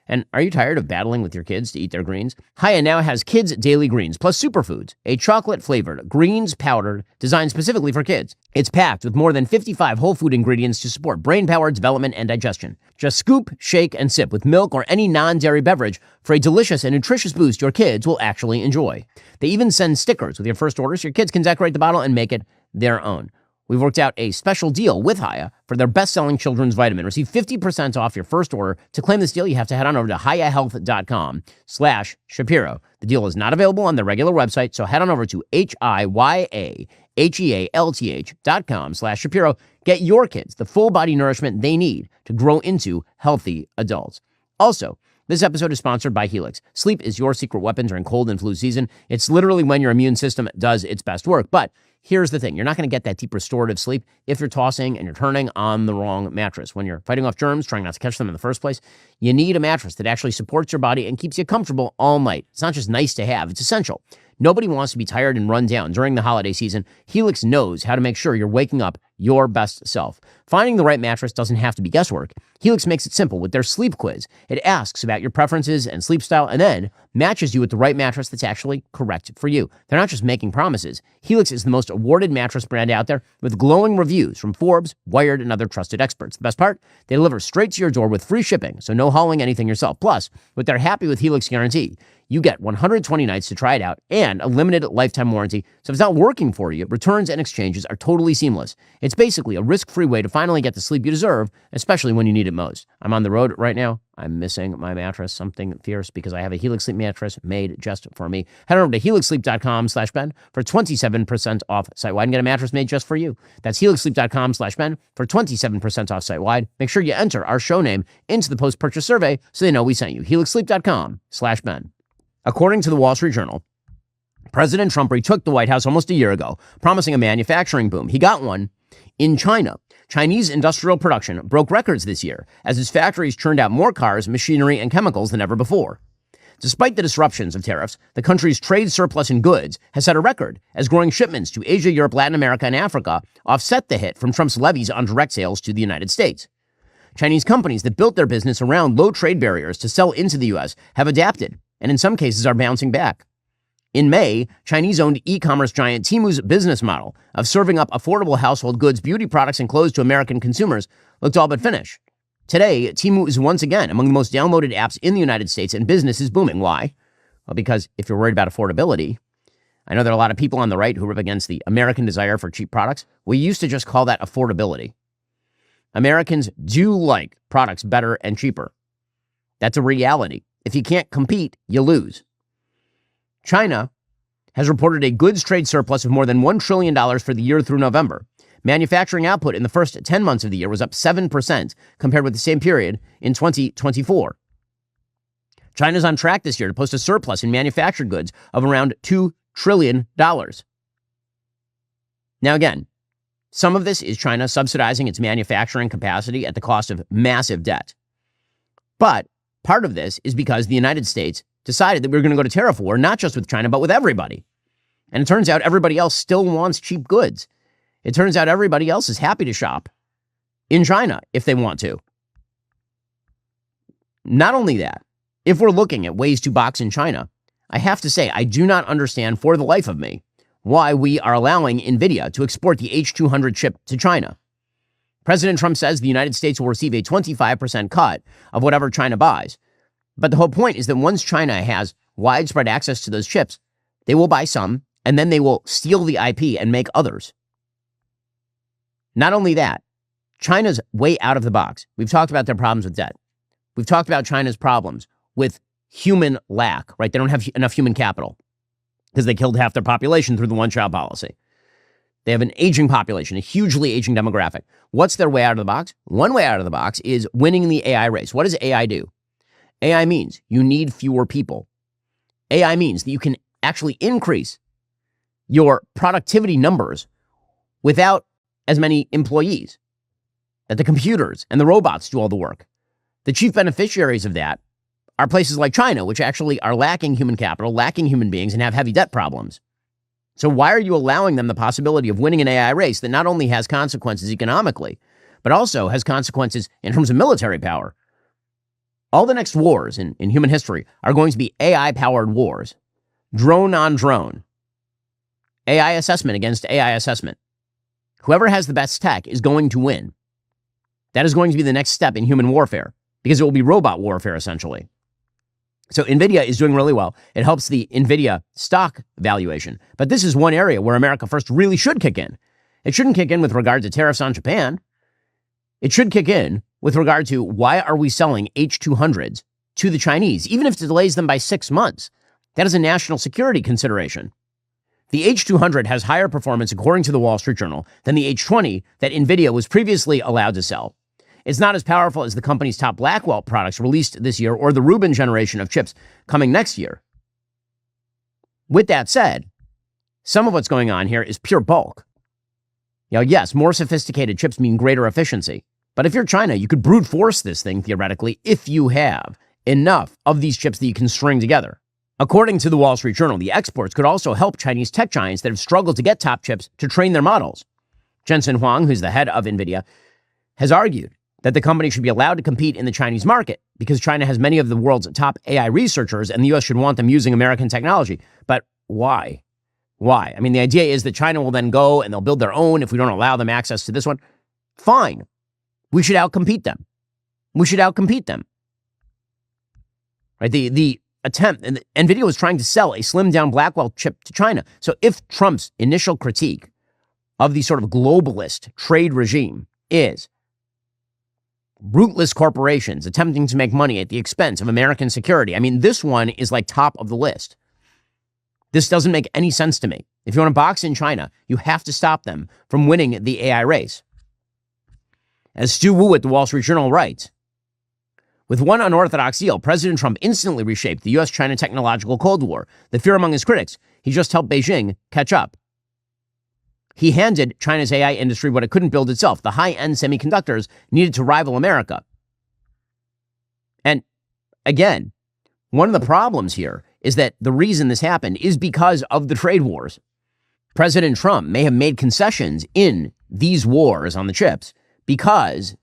And are you tired of battling with your kids to eat their greens? Hiya now has Kids Daily Greens plus Superfoods, a chocolate-flavored greens powder designed specifically for kids. It's packed with more than 55 whole food ingredients to support brain power, development, and digestion. Just scoop, shake, and sip with milk or any non-dairy beverage for a delicious and nutritious boost your kids will actually enjoy. They even send stickers with your first order so your kids can decorate the bottle and make it their own. We've worked out a special deal with Hiya for their best-selling children's vitamin. Receive 50% off your first order. To claim this deal, you have to head on over to hiyahealth.com/Shapiro. The deal is not available on the regular website, so head on over to hiyahealth.com/Shapiro. Get your kids the full body nourishment they need to grow into healthy adults. Also, this episode is sponsored by Helix. Sleep is your secret weapon during cold and flu season. It's literally when your immune system does its best work. But here's the thing. You're not going to get that deep restorative sleep if you're tossing and you're turning on the wrong mattress. When you're fighting off germs, trying not to catch them in the first place, you need a mattress that actually supports your body and keeps you comfortable all night. It's not just nice to have. It's essential. Nobody wants to be tired and run down during the holiday season. Helix knows how to make sure you're waking up your best self. Finding the right mattress doesn't have to be guesswork. Helix makes it simple with their sleep quiz. It asks about your preferences and sleep style and then matches you with the right mattress that's actually correct for you. They're not just making promises. Helix is the most awarded mattress brand out there with glowing reviews from Forbes, Wired, and other trusted experts. The best part? They deliver straight to your door with free shipping, so no hauling anything yourself. Plus, with their Happy with Helix guarantee, you get 120 nights to try it out and a limited lifetime warranty. So if it's not working for you, returns and exchanges are totally seamless. It's basically a risk-free way to finally get the sleep you deserve, especially when you need it most. I'm on the road right now. I'm missing my mattress, something fierce, because I have a Helix Sleep mattress made just for me. Head over to helixsleep.com/Ben for 27% off site-wide and get a mattress made just for you. That's helixsleep.com/Ben for 27% off site-wide. Make sure you enter our show name into the post-purchase survey so they know we sent you. helixsleep.com/Ben. According to the Wall Street Journal, President Trump retook the White House almost a year ago, promising a manufacturing boom. He got one in China. Chinese industrial production broke records this year as its factories churned out more cars, machinery, and chemicals than ever before. Despite the disruptions of tariffs, the country's trade surplus in goods has set a record as growing shipments to Asia, Europe, Latin America, and Africa offset the hit from Trump's levies on direct sales to the United States. Chinese companies that built their business around low trade barriers to sell into the U.S. have adapted and in some cases are bouncing back. In May, Chinese-owned e-commerce giant Temu's business model of serving up affordable household goods, beauty products, and clothes to American consumers looked all but finished. Today, Temu is once again among the most downloaded apps in the United States, and business is booming. Why? Well, because if you're worried about affordability, I know there are a lot of people on the right who rip against the American desire for cheap products. We used to just call that affordability. Americans do like products better and cheaper. That's a reality. If you can't compete, you lose. China has reported a goods trade surplus of more than $1 trillion for the year through November. Manufacturing output in the first 10 months of the year was up 7% compared with the same period in 2024. China's on track this year to post a surplus in manufactured goods of around $2 trillion. Now again, some of this is China subsidizing its manufacturing capacity at the cost of massive debt. But part of this is because the United States decided that we were going to go to tariff war, not just with China, but with everybody. And it turns out everybody else still wants cheap goods. It turns out everybody else is happy to shop in China if they want to. Not only that, if we're looking at ways to box in China, I have to say I do not understand for the life of me why we are allowing NVIDIA to export the H200 chip to China. President Trump says the United States will receive a 25% cut of whatever China buys. But the whole point is that once China has widespread access to those chips, they will buy some, and then they will steal the IP and make others. Not only that, China's way out of the box. We've talked about their problems with debt. We've talked about China's problems with human lack, right? They don't have enough human capital because they killed half their population through the one-child policy. They have an aging population, a hugely aging demographic. What's their way out of the box? One way out of the box is winning the AI race. What does AI do? AI means you need fewer people. AI means that you can actually increase your productivity numbers without as many employees, that the computers and the robots do all the work. The chief beneficiaries of that are places like China, which actually are lacking human capital, lacking human beings, and have heavy debt problems. So why are you allowing them the possibility of winning an AI race that not only has consequences economically, but also has consequences in terms of military power? All the next wars in human history are going to be AI-powered wars. Drone on drone. AI assessment against AI assessment. Whoever has the best tech is going to win. That is going to be the next step in human warfare, because it will be robot warfare, essentially. So NVIDIA is doing really well. It helps the NVIDIA stock valuation. But this is one area where America First really should kick in. It shouldn't kick in with regard to tariffs on Japan. It should kick in with regard to why are we selling H200s to the Chinese, even if it delays them by 6 months. That is a national security consideration. The H200 has higher performance, according to the Wall Street Journal, than the H20 that NVIDIA was previously allowed to sell. It's not as powerful as the company's top Blackwell products released this year or the Rubin generation of chips coming next year. With that said, some of what's going on here is pure bulk. Now, yes, more sophisticated chips mean greater efficiency. But if you're China, you could brute force this thing, theoretically, if you have enough of these chips that you can string together. According to the Wall Street Journal, the exports could also help Chinese tech giants that have struggled to get top chips to train their models. Jensen Huang, who's the head of NVIDIA, has argued that the company should be allowed to compete in the Chinese market because China has many of the world's top AI researchers and the U.S. should want them using American technology. But why? Why? I mean, the idea is that China will then go and they'll build their own if we don't allow them access to this one. Fine. We should outcompete them. We should outcompete them. Right? The attempt, and NVIDIA was trying to sell a slimmed down Blackwell chip to China. So if Trump's initial critique of the sort of globalist trade regime is rootless corporations attempting to make money at the expense of American security, I mean, this one is like top of the list. This doesn't make any sense to me. If you want to box in China, you have to stop them from winning the AI race. As Stu Wu at the Wall Street Journal writes, with one unorthodox deal, President Trump instantly reshaped the U.S.-China technological Cold War. The fear among his critics, he just helped Beijing catch up. He handed China's AI industry what it couldn't build itself, the high-end semiconductors needed to rival America. And again, one of the problems here is that the reason this happened is because of the trade wars. President Trump may have made concessions in these wars on the chips because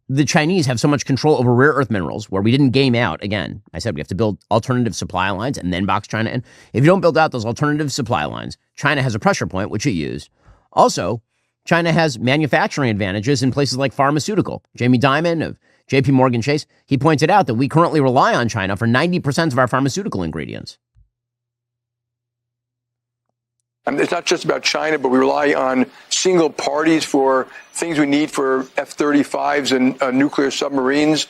the Chinese have so much control over rare earth minerals, where we didn't game out. Again, I said we have to build alternative supply lines and then box China in. If you don't build out those alternative supply lines, China has a pressure point, which it used. Also, China has manufacturing advantages in places like pharmaceutical. Jamie Dimon of JP Morgan Chase, he pointed out that we currently rely on China for 90% of our pharmaceutical ingredients. It's not just about China, but we rely on single parties for things we need for F-35s and nuclear submarines.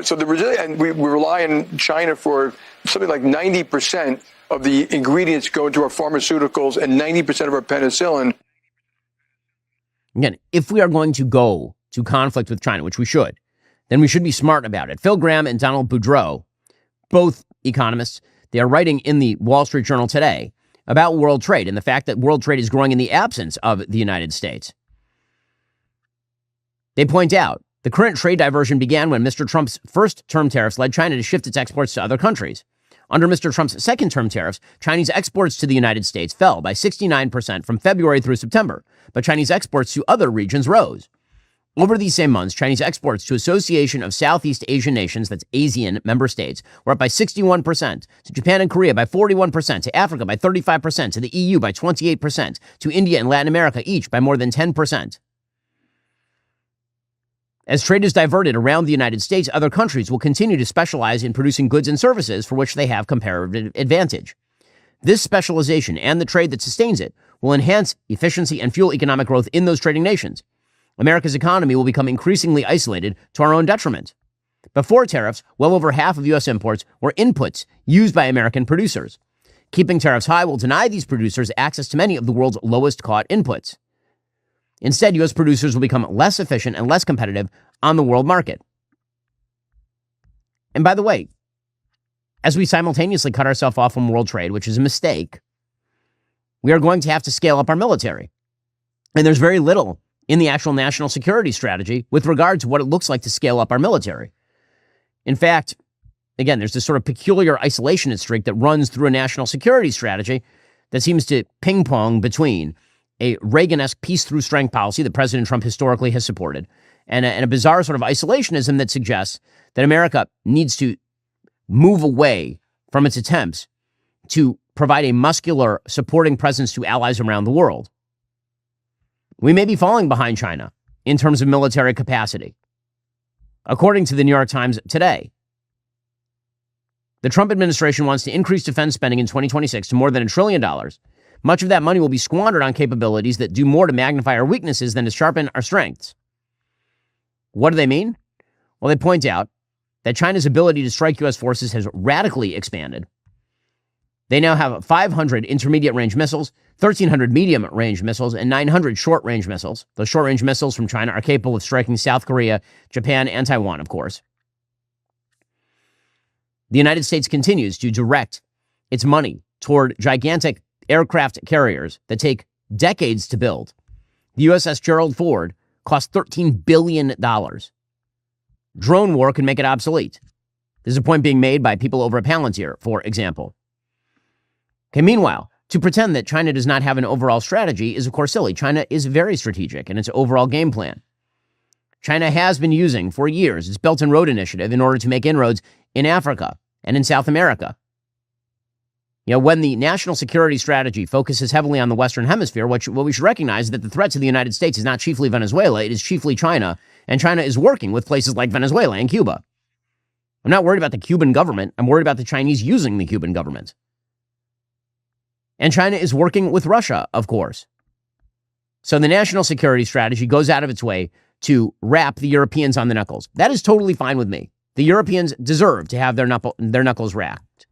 So the and we rely on China for something like 90% of the ingredients go into our pharmaceuticals and 90% of our penicillin. Again, if we are going to go to conflict with China, which we should, then we should be smart about it. Phil Gramm and Donald Boudreaux, both economists, they are writing in the Wall Street Journal today about world trade and the fact that world trade is growing in the absence of the United States. They point out the current trade diversion began when Mr. Trump's first-term tariffs led China to shift its exports to other countries. Under Mr. Trump's second-term tariffs, Chinese exports to the United States fell by 69% from February through September, but Chinese exports to other regions rose. Over these same months, Chinese exports to Association of Southeast Asian Nations, that's ASEAN member states, were up by 61%, to Japan and Korea by 41%, to Africa by 35%, to the EU by 28%, to India and Latin America each by more than 10%. As trade is diverted around the United States, other countries will continue to specialize in producing goods and services for which they have comparative advantage. This specialization and the trade that sustains it will enhance efficiency and fuel economic growth in those trading nations. America's economy will become increasingly isolated to our own detriment. Before tariffs, well over half of U.S. imports were inputs used by American producers. Keeping tariffs high will deny these producers access to many of the world's lowest cost inputs. Instead, U.S. producers will become less efficient and less competitive on the world market. And by the way, as we simultaneously cut ourselves off from world trade, which is a mistake, we are going to have to scale up our military. And there's very little in the actual national security strategy with regard to what it looks like to scale up our military. In fact, again, there's this sort of peculiar isolationist streak that runs through a national security strategy that seems to ping-pong between a Reagan-esque peace through strength policy that President Trump historically has supported and a bizarre sort of isolationism that suggests that America needs to move away from its attempts to provide a muscular supporting presence to allies around the world. We may be falling behind China in terms of military capacity. According to the New York Times today, the Trump administration wants to increase defense spending in 2026 to more than $1 trillion. Much of that money will be squandered on capabilities that do more to magnify our weaknesses than to sharpen our strengths. What do they mean? Well, they point out that China's ability to strike U.S. forces has radically expanded. They now have 500 intermediate-range missiles, 1,300 medium-range missiles, and 900 short-range missiles. Those short-range missiles from China are capable of striking South Korea, Japan, and Taiwan, of course. The United States continues to direct its money toward gigantic aircraft carriers that take decades to build. The USS Gerald Ford cost $13 billion. Drone war can make it obsolete. This is a point being made by people over at Palantir, for example. Okay, meanwhile, to pretend that China does not have an overall strategy is, of course, silly. China is very strategic in its overall game plan. China has been using, for years, its Belt and Road Initiative in order to make inroads in Africa and in South America. You know, when the national security strategy focuses heavily on the Western Hemisphere, what we should recognize is that the threat to the United States is not chiefly Venezuela, it is chiefly China, and China is working with places like Venezuela and Cuba. I'm not worried about the Cuban government, I'm worried about the Chinese using the Cuban government. And China is working with Russia, of course. So the national security strategy goes out of its way to wrap the Europeans on the knuckles. That is totally fine with me. The Europeans deserve to have their knuckles wrapped.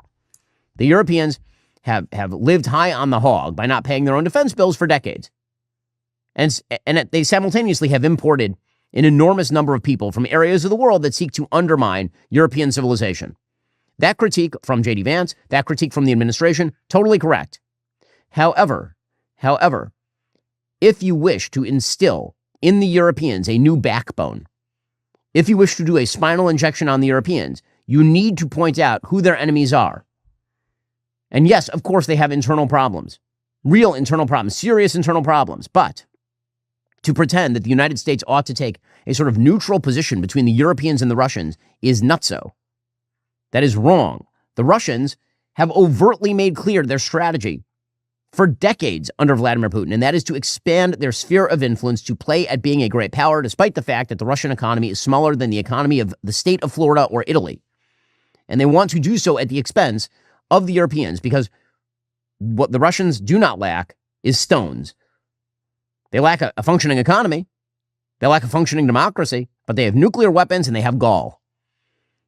The Europeans have lived high on the hog by not paying their own defense bills for decades. And they simultaneously have imported an enormous number of people from areas of the world that seek to undermine European civilization. That critique from J.D. Vance, that critique from the administration, totally correct. However, if you wish to instill in the Europeans a new backbone, if you wish to do a spinal injection on the Europeans, you need to point out who their enemies are. And yes, of course, they have internal problems, real internal problems, serious internal problems. But to pretend that the United States ought to take a sort of neutral position between the Europeans and the Russians is nutso. That is wrong. The Russians have overtly made clear their strategy for decades under Vladimir Putin, and that is to expand their sphere of influence to play at being a great power, despite the fact that the Russian economy is smaller than the economy of the state of Florida or Italy. And they want to do so at the expense of the Europeans, because what the Russians do not lack is stones. They lack a functioning economy, they lack a functioning democracy, but they have nuclear weapons and they have gall.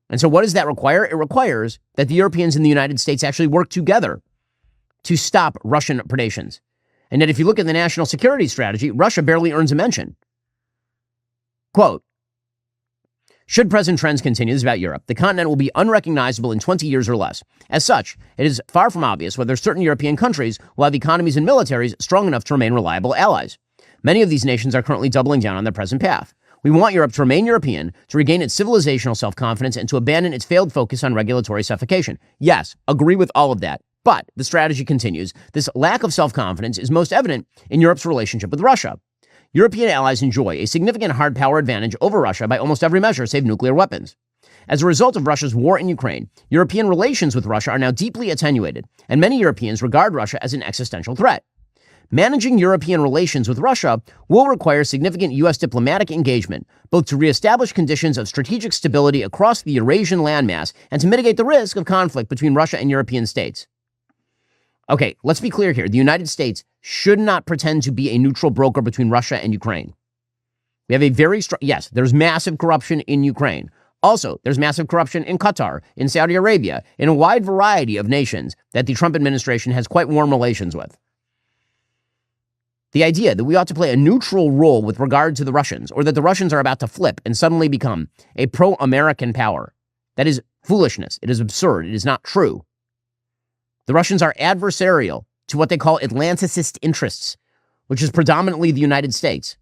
And so what does that require? It requires that the Europeans and the United States actually work together to stop Russian predations. And yet if you look at the national security strategy, Russia barely earns a mention. Quote, should present trends continue, this is about Europe, the continent will be unrecognizable in 20 years or less. As such, it is far from obvious whether certain European countries will have economies and militaries strong enough to remain reliable allies. Many of these nations are currently doubling down on their present path. We want Europe to remain European, to regain its civilizational self-confidence, and to abandon its failed focus on regulatory suffocation. Yes, agree with all of that. But the strategy continues. This lack of self-confidence is most evident in Europe's relationship with Russia. European allies enjoy a significant hard power advantage over Russia by almost every measure save nuclear weapons. As a result of Russia's war in Ukraine, European relations with Russia are now deeply attenuated, and many Europeans regard Russia as an existential threat. Managing European relations with Russia will require significant U.S. diplomatic engagement, both to reestablish conditions of strategic stability across the Eurasian landmass and to mitigate the risk of conflict between Russia and European states. Okay, let's be clear here. The United States should not pretend to be a neutral broker between Russia and Ukraine. We have a very strong, yes, there's massive corruption in Ukraine. Also, there's massive corruption in Qatar, in Saudi Arabia, in a wide variety of nations that the Trump administration has quite warm relations with. The idea that we ought to play a neutral role with regard to the Russians, or that the Russians are about to flip and suddenly become a pro-American power, that is foolishness. It is absurd. It is not true. The Russians are adversarial to what they call Atlanticist interests, which is predominantly the United States.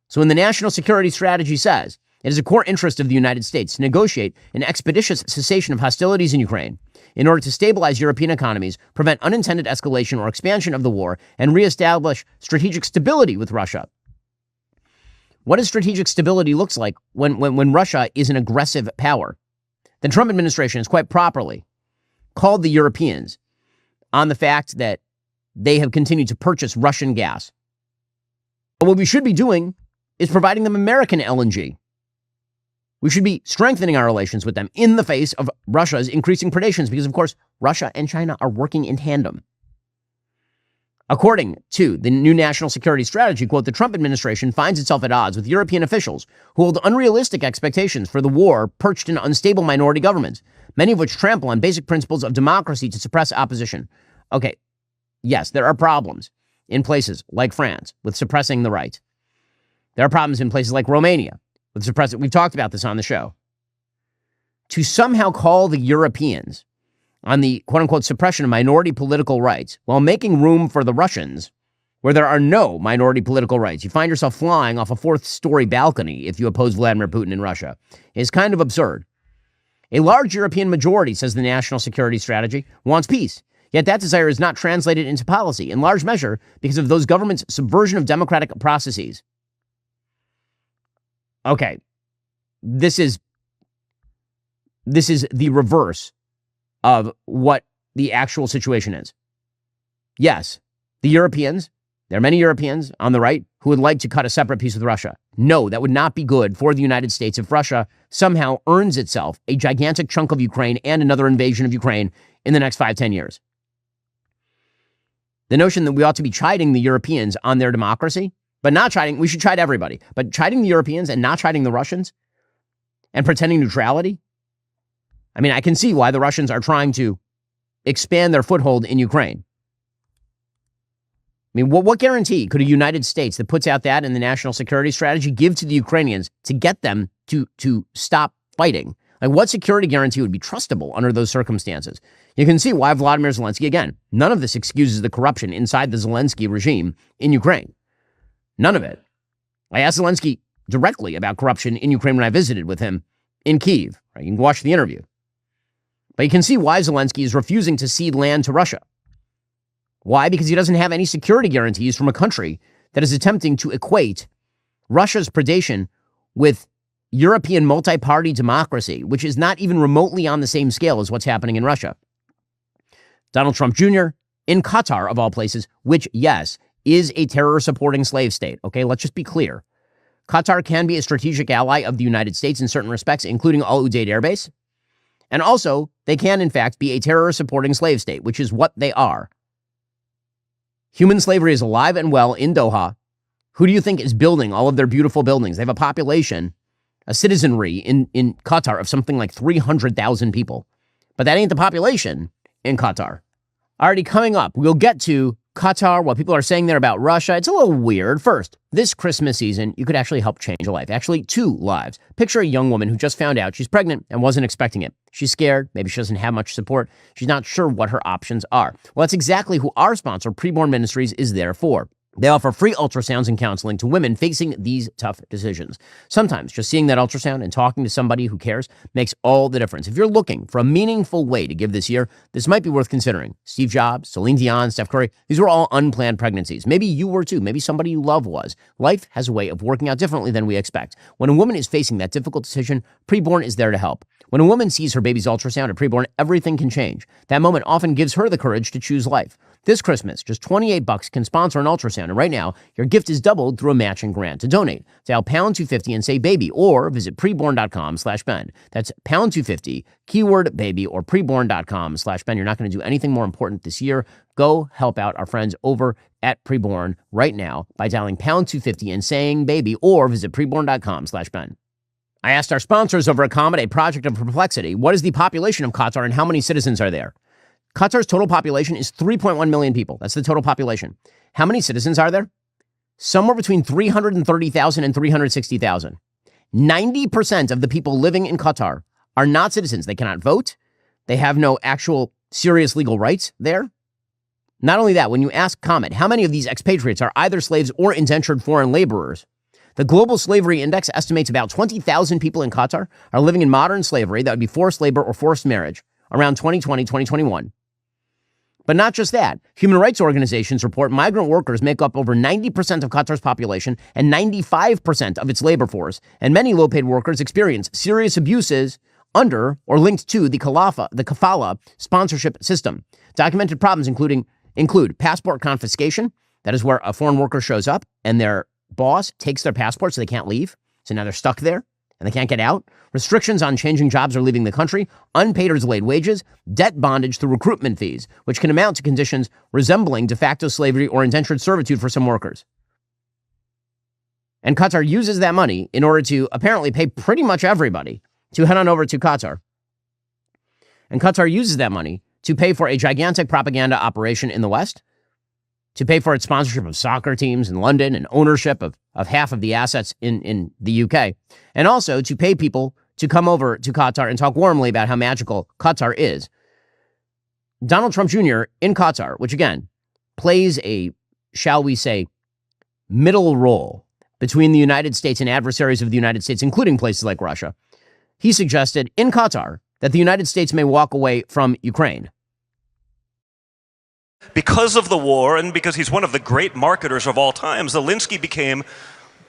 So when the national security strategy says it is a core interest of the United States to negotiate an expeditious cessation of hostilities in Ukraine in order to stabilize European economies, prevent unintended escalation or expansion of the war, and reestablish strategic stability with Russia. What does strategic stability looks like when Russia is an aggressive power? The Trump administration has quite properly called the Europeans on the fact that they have continued to purchase Russian gas. But what we should be doing is providing them American LNG. We should be strengthening our relations with them in the face of Russia's increasing predations because, of course, Russia and China are working in tandem. According to the new national security strategy, quote, the Trump administration finds itself at odds with European officials who hold unrealistic expectations for the war perched in unstable minority governments, many of which trample on basic principles of democracy to suppress opposition. Okay, yes, there are problems in places like France with suppressing the right. There are problems in places like Romania with suppressing. We've talked about this on the show. To somehow call the Europeans on the quote-unquote suppression of minority political rights while making room for the Russians, where there are no minority political rights. You find yourself flying off a fourth-story balcony if you oppose Vladimir Putin in Russia. It's kind of absurd. A large European majority, says the national security strategy, wants peace. Yet that desire is not translated into policy, in large measure because of those governments' subversion of democratic processes. Okay, this is the reverse of what the actual situation is. Yes, the Europeans, there are many Europeans on the right who would like to cut a separate peace with Russia. No, that would not be good for the United States if Russia somehow earns itself a gigantic chunk of Ukraine and another invasion of Ukraine in the next 5-10 years. The notion that we ought to be chiding the Europeans on their democracy, but not chiding, we should chide everybody, but chiding the Europeans and not chiding the Russians and pretending neutrality. I mean, I can see why the Russians are trying to expand their foothold in Ukraine. I mean, what guarantee could a United States that puts out that in the national security strategy give to the Ukrainians to get them to stop fighting? Like, what security guarantee would be trustable under those circumstances? You can see why Vladimir Zelensky, again, none of this excuses the corruption inside the Zelensky regime in Ukraine. None of it. I asked Zelensky directly about corruption in Ukraine when I visited with him in Kyiv. Right? You can watch the interview. But you can see why Zelensky is refusing to cede land to Russia. Why? Because he doesn't have any security guarantees from a country that is attempting to equate Russia's predation with European multi-party democracy, which is not even remotely on the same scale as what's happening in Russia. Donald Trump Jr. in Qatar, of all places, which, yes, is a terror-supporting slave state. Okay, let's just be clear. Qatar can be a strategic ally of the United States in certain respects, including Al Udeid Air Base. And also, they can, in fact, be a terror-supporting slave state, which is what they are. Human slavery is alive and well in Doha. Who do you think is building all of their beautiful buildings? They have a population, a citizenry in Qatar of something like 300,000 people. But that ain't the population in Qatar. Already coming up, we'll get to Qatar, what people are saying there about Russia. It's a little weird. First, this Christmas season, you could actually help change a life. Actually, 2 lives. Picture a young woman who just found out she's pregnant and wasn't expecting it. She's scared. Maybe she doesn't have much support. She's not sure what her options are. Well, that's exactly who our sponsor, Preborn Ministries, is there for. They offer free ultrasounds and counseling to women facing these tough decisions. Sometimes just seeing that ultrasound and talking to somebody who cares makes all the difference. If you're looking for a meaningful way to give this year, this might be worth considering. Steve Jobs, Celine Dion, Steph Curry, these were all unplanned pregnancies. Maybe you were too. Maybe somebody you love was. Life has a way of working out differently than we expect. When a woman is facing that difficult decision, Preborn is there to help. When a woman sees her baby's ultrasound at Preborn, everything can change. That moment often gives her the courage to choose life. This Christmas, just $28 can sponsor an ultrasound, and right now, your gift is doubled through a matching grant. To donate, dial pound 250 and say baby, or visit preborn.com/Ben. That's pound 250, keyword baby, or preborn.com/Ben. You're not going to do anything more important this year. Go help out our friends over at Preborn right now by dialing pound 250 and saying baby, or visit preborn.com/Ben. I asked our sponsors over at Comet, a project of perplexity, what is the population of Qatar and how many citizens are there? Qatar's total population is 3.1 million people. That's the total population. How many citizens are there? Somewhere between 330,000 and 360,000. 90% of the people living in Qatar are not citizens. They cannot vote. They have no actual serious legal rights there. Not only that, when you ask Comet, how many of these expatriates are either slaves or indentured foreign laborers, the Global Slavery Index estimates about 20,000 people in Qatar are living in modern slavery. That would be forced labor or forced marriage around 2020, 2021. But not just that. Human rights organizations report migrant workers make up over 90% of Qatar's population and 95% of its labor force, and many low-paid workers experience serious abuses under or linked to the kafala sponsorship system. Documented problems include passport confiscation. That is where a foreign worker shows up and their boss takes their passport so they can't leave. So now they're stuck there and they can't get out. Restrictions on changing jobs or leaving the country, unpaid or delayed wages, debt bondage through recruitment fees, which can amount to conditions resembling de facto slavery or indentured servitude for some workers. And Qatar uses that money in order to apparently pay pretty much everybody to head on over to Qatar. And Qatar uses that money to pay for a gigantic propaganda operation in the West, to pay for its sponsorship of soccer teams in London and ownership of half of the assets in the UK, and also to pay people to come over to Qatar and talk warmly about how magical Qatar is. Donald Trump Jr. in Qatar, which again plays a, shall we say, middle role between the United States and adversaries of the United States, including places like Russia, he suggested in Qatar that the United States may walk away from Ukraine. Because of the war and because he's one of the great marketers of all time, Zelensky became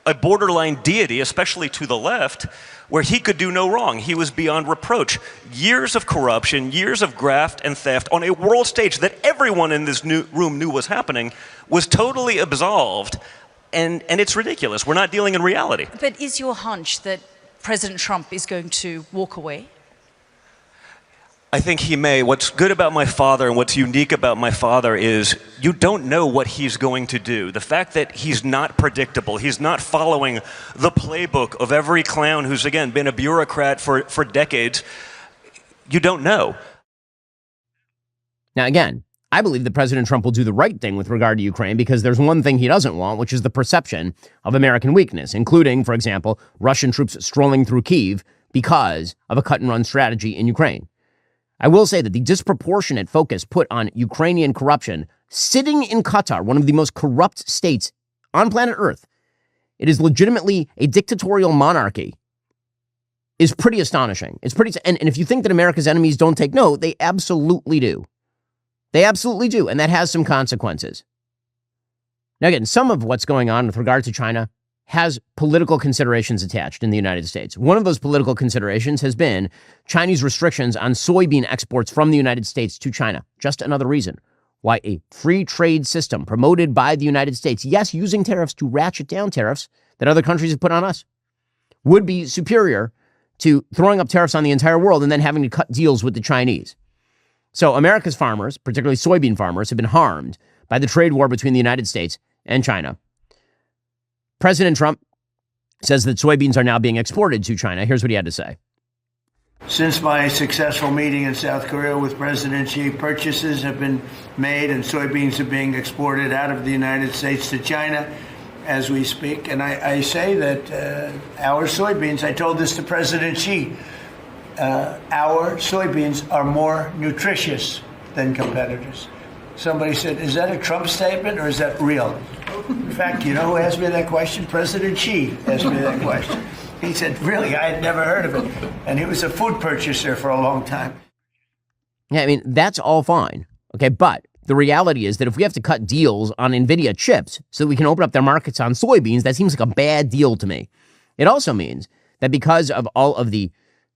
a borderline deity, especially to the left, where he could do no wrong. He was beyond reproach. Years of corruption, years of graft and theft on a world stage that everyone in this room knew was happening was totally absolved, and it's ridiculous. We're not dealing in reality. But is your hunch that President Trump is going to walk away? I think he may. What's good about my father and what's unique about my father is you don't know what he's going to do. The fact that he's not predictable, he's not following the playbook of every clown who's, again, been a bureaucrat for decades, you don't know. Now, again, I believe that President Trump will do the right thing with regard to Ukraine because there's one thing he doesn't want, which is the perception of American weakness, including, for example, Russian troops strolling through Kyiv because of a cut-and-run strategy in Ukraine. I will say that the disproportionate focus put on Ukrainian corruption sitting in Qatar, one of the most corrupt states on planet Earth, it is legitimately a dictatorial monarchy, is pretty astonishing. And if you think that America's enemies don't take note, they absolutely do. They absolutely do, and that has some consequences. Now again, some of what's going on with regard to China has political considerations attached in the United States. One of those political considerations has been Chinese restrictions on soybean exports from the United States to China. Just another reason why a free trade system promoted by the United States, yes, using tariffs to ratchet down tariffs that other countries have put on us, would be superior to throwing up tariffs on the entire world and then having to cut deals with the Chinese. So America's farmers, particularly soybean farmers, have been harmed by the trade war between the United States and China. President Trump says that soybeans are now being exported to China. Here's what he had to say. Since my successful meeting in South Korea with President Xi, purchases have been made and soybeans are being exported out of the United States to China as we speak. And I say that our soybeans, I told this to President Xi, our soybeans are more nutritious than competitors. Somebody said, is that a Trump statement or is that real? In fact, you know who asked me that question? President Xi asked me that question. He said, really, I had never heard of it. And he was a food purchaser for a long time. Yeah, I mean, that's all fine. Okay, but the reality is that if we have to cut deals on NVIDIA chips so that we can open up their markets on soybeans, that seems like a bad deal to me. It also means that because of all of the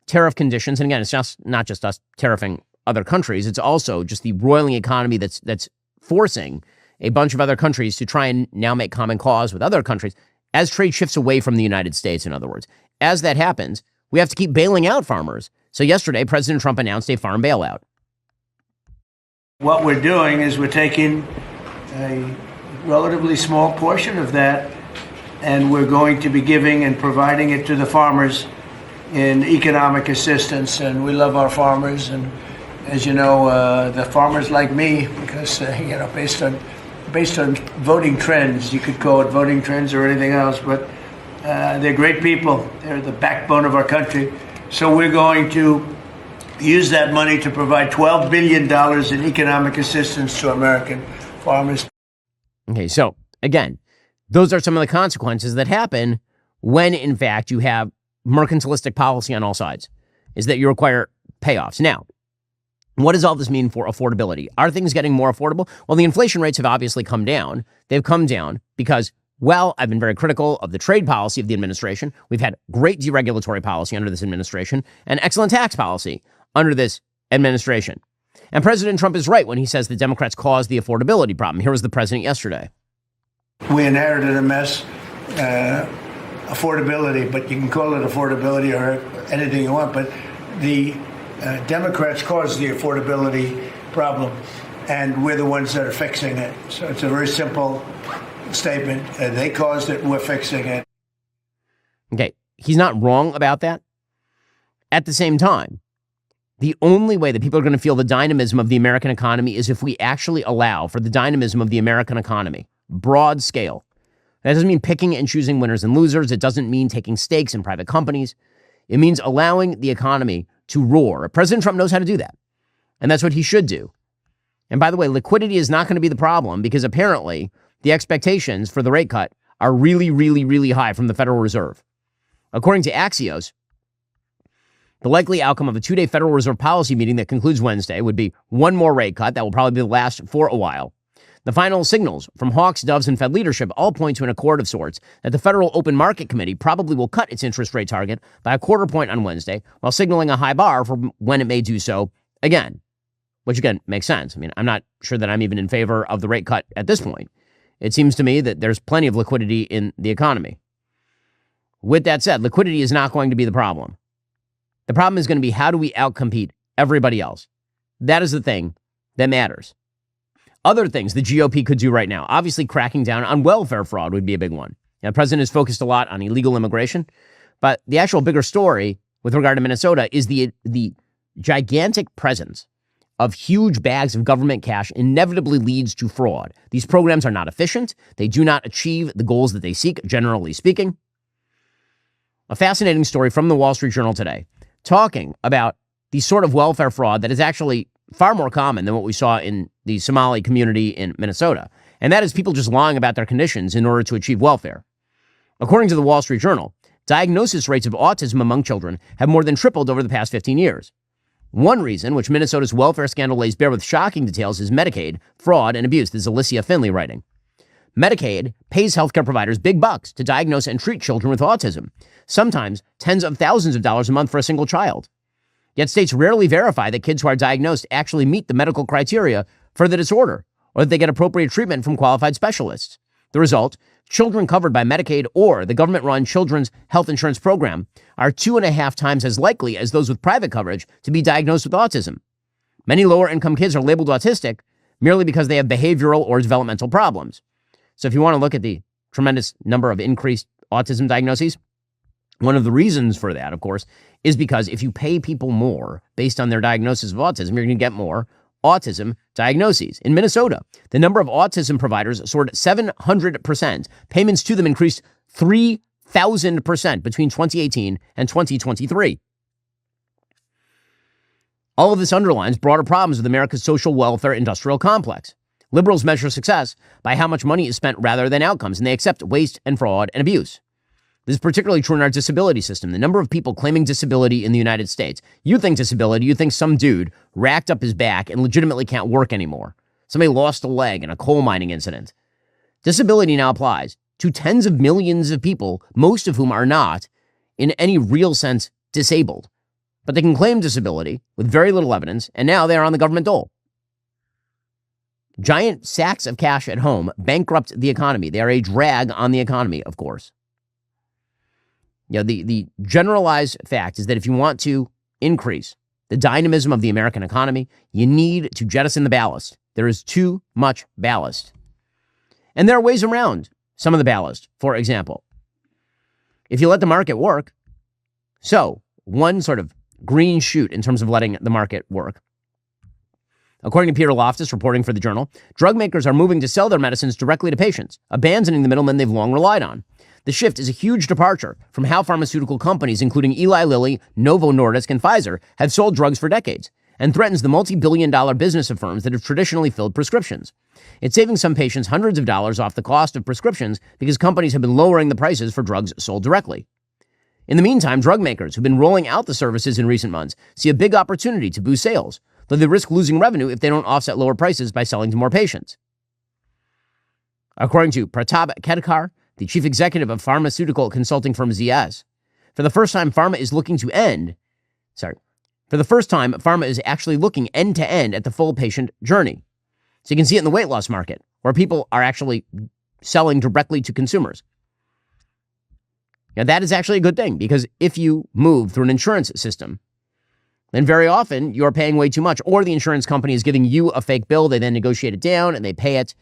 tariff conditions, and again, it's just not just us tariffing other countries, it's also just the roiling economy that's forcing a bunch of other countries to try and now make common cause with other countries as trade shifts away from the United States, in other words. As that happens, we have to keep bailing out farmers. So yesterday, President Trump announced a farm bailout. What we're doing is we're taking a relatively small portion of that, and we're going to be giving and providing it to the farmers in economic assistance. And we love our farmers. And as you know, the farmers like me, because, based on voting trends, you could call it voting trends or anything else, but they're great people. They're the backbone of our country. So we're going to use that money to provide $12 billion in economic assistance to American farmers. Okay, so again, those are some of the consequences that happen when, in fact, you have mercantilistic policy on all sides, is that you require payoffs. Now, what does all this mean for affordability? Are things getting more affordable? Well, the inflation rates have obviously come down. They've come down because, well, I've been very critical of the trade policy of the administration. We've had great deregulatory policy under this administration and excellent tax policy under this administration. And President Trump is right when he says the Democrats caused the affordability problem. Here was the president yesterday. We inherited a mess, affordability, but you can call it affordability or anything you want, but the Democrats caused the affordability problem, and we're the ones that are fixing it. So it's a very simple statement. They caused it, we're fixing it. Okay, he's not wrong about that. At the same time, the only way that people are going to feel the dynamism of the American economy is if we actually allow for the dynamism of the American economy, broad scale. That doesn't mean picking and choosing winners and losers. It doesn't mean taking stakes in private companies. It means allowing the economy to roar. President Trump knows how to do that, and that's what he should do. And by the way, liquidity is not going to be the problem because apparently the expectations for the rate cut are really, really, really high from the Federal Reserve. According to Axios, the likely outcome of a two-day Federal Reserve policy meeting that concludes Wednesday would be one more rate cut that will probably be the last for a while. The final signals from hawks, doves, and Fed leadership all point to an accord of sorts that the Federal Open Market Committee probably will cut its interest rate target by a quarter point on Wednesday, while signaling a high bar for when it may do so again, which again makes sense. I mean, I'm not sure that I'm even in favor of the rate cut at this point. It seems to me that there's plenty of liquidity in the economy. With that said, liquidity is not going to be the problem. The problem is going to be how do we outcompete everybody else? That is the thing that matters. Other things the GOP could do right now, obviously cracking down on welfare fraud would be a big one. Now, the president has focused a lot on illegal immigration, but the actual bigger story with regard to Minnesota is the gigantic presence of huge bags of government cash inevitably leads to fraud. These programs are not efficient. They do not achieve the goals that they seek, generally speaking. A fascinating story from the Wall Street Journal today, talking about the sort of welfare fraud that is actually far more common than what we saw in the Somali community in Minnesota. And that is people just lying about their conditions in order to achieve welfare. According to the Wall Street Journal, diagnosis rates of autism among children have more than tripled over the past 15 years. One reason, which Minnesota's welfare scandal lays bare with shocking details, is Medicaid, fraud, and abuse. This is Alicia Finley writing. Medicaid pays healthcare providers big bucks to diagnose and treat children with autism, sometimes tens of thousands of dollars a month for a single child. Yet states rarely verify that kids who are diagnosed actually meet the medical criteria for the disorder, or that they get appropriate treatment from qualified specialists. The result, children covered by Medicaid or the government-run Children's Health Insurance Program are 2.5 times as likely as those with private coverage to be diagnosed with autism. Many lower-income kids are labeled autistic merely because they have behavioral or developmental problems. So if you want to look at the tremendous number of increased autism diagnoses, one of the reasons for that, of course, is because if you pay people more based on their diagnosis of autism, you're going to get more autism diagnoses. In Minnesota, the number of autism providers soared 700%. Payments to them increased 3,000% between 2018 and 2023. All of this underlines broader problems with America's social welfare industrial complex. Liberals measure success by how much money is spent rather than outcomes, and they accept waste and fraud and abuse. This is particularly true in our disability system. The number of people claiming disability in the United States. You think disability, you think some dude racked up his back and legitimately can't work anymore. Somebody lost a leg in a coal mining incident. Disability now applies to tens of millions of people, most of whom are not, in any real sense, disabled. But they can claim disability with very little evidence, and now they are on the government dole. Giant sacks of cash at home bankrupt the economy. They are a drag on the economy, of course. The generalized fact is that if you want to increase the dynamism of the American economy, you need to jettison the ballast. There is too much ballast. And there are ways around some of the ballast. For example, if you let the market work, so one sort of green shoot in terms of letting the market work. According to Peter Loftus, reporting for the Journal, drug makers are moving to sell their medicines directly to patients, abandoning the middlemen they've long relied on. The shift is a huge departure from how pharmaceutical companies, including Eli Lilly, Novo Nordisk, and Pfizer, have sold drugs for decades, and threatens the multi-billion-dollar business of firms that have traditionally filled prescriptions. It's saving some patients hundreds of dollars off the cost of prescriptions because companies have been lowering the prices for drugs sold directly. In the meantime, drug makers who've been rolling out the services in recent months see a big opportunity to boost sales, though they risk losing revenue if they don't offset lower prices by selling to more patients. According to Pratap Kedkar, the chief executive of pharmaceutical consulting firm ZS, for the first time, pharma is actually looking end-to-end at the full patient journey. So you can see it in the weight loss market, where people are actually selling directly to consumers. Now, that is actually a good thing, because if you move through an insurance system, then very often you're paying way too much, or the insurance company is giving you a fake bill. They then negotiate it down and they pay it.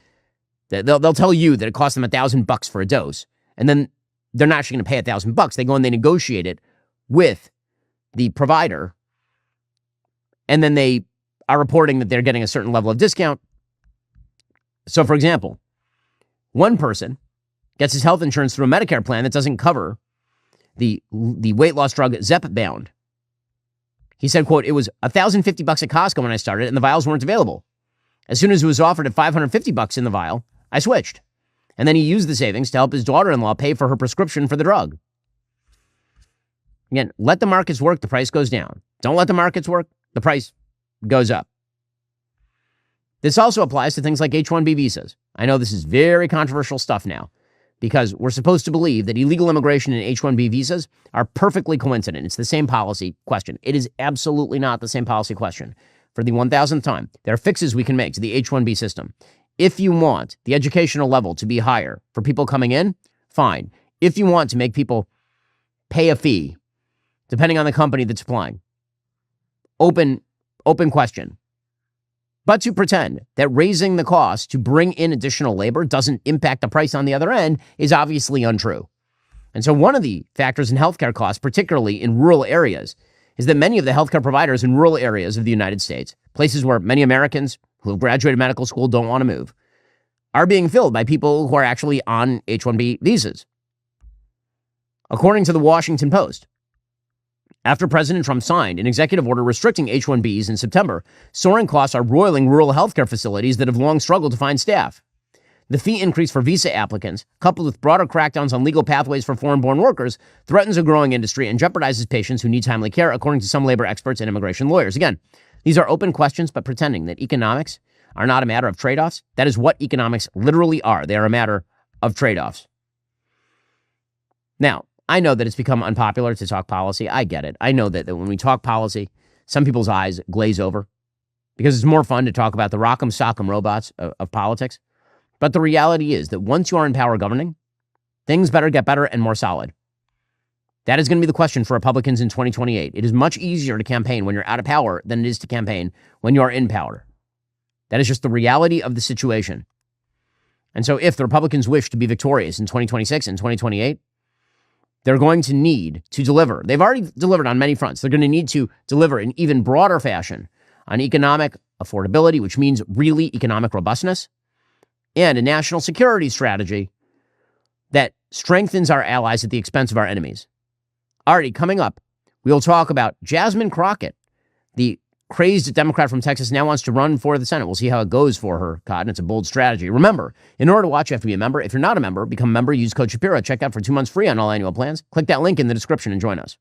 They'll tell you that it costs them $1,000 for a dose, and then they're not actually going to pay $1,000. They go and they negotiate it with the provider, and then they are reporting that they're getting a certain level of discount. So, for example, one person gets his health insurance through a Medicare plan that doesn't cover the weight loss drug Zepbound. He said, quote, "It was $1,050 at Costco when I started, and the vials weren't available. As soon as it was offered at $550 in the vial, I switched. And then he used the savings to help his daughter-in-law pay for her prescription for the drug." Again, let the markets work, the price goes down. Don't let the markets work, the price goes up. This also applies to things like H-1B visas. I know this is very controversial stuff now, because we're supposed to believe that illegal immigration and H-1B visas are perfectly coincident. It's the same policy question. It is absolutely not the same policy question. For the 1,000th time, there are fixes we can make to the H-1B system. If you want the educational level to be higher for people coming in, fine. If you want to make people pay a fee, depending on the company that's applying, open question. But to pretend that raising the cost to bring in additional labor doesn't impact the price on the other end is obviously untrue. And so one of the factors in healthcare costs, particularly in rural areas, is that many of the healthcare providers in rural areas of the United States, places where many Americans who have graduated medical school don't want to move, are being filled by people who are actually on H-1B visas. According to the Washington Post, after President Trump signed an executive order restricting H-1Bs in September, soaring costs are roiling rural healthcare facilities that have long struggled to find staff. The fee increase for visa applicants, coupled with broader crackdowns on legal pathways for foreign-born workers, threatens a growing industry and jeopardizes patients who need timely care, according to some labor experts and immigration lawyers. Again, these are open questions, but pretending that economics are not a matter of trade-offs, that is what economics literally are. They are a matter of trade-offs. Now, I know that it's become unpopular to talk policy. I get it. I know that when we talk policy, some people's eyes glaze over because it's more fun to talk about the rock'em sock'em robots of politics. But the reality is that once you are in power governing, things better get better and more solid. That is going to be the question for Republicans in 2028. It is much easier to campaign when you're out of power than it is to campaign when you are in power. That is just the reality of the situation. And so if the Republicans wish to be victorious in 2026 and 2028, they're going to need to deliver. They've already delivered on many fronts. They're going to need to deliver in even broader fashion on economic affordability, which means really economic robustness, and a national security strategy that strengthens our allies at the expense of our enemies. Already coming up, we'll talk about Jasmine Crockett, the crazed Democrat from Texas now wants to run for the Senate. We'll see how it goes for her, Cotton. It's a bold strategy. Remember, in order to watch, you have to be a member. If you're not a member, become a member. Use code Shapiro. Check out for 2 months free on all annual plans. Click that link in the description and join us.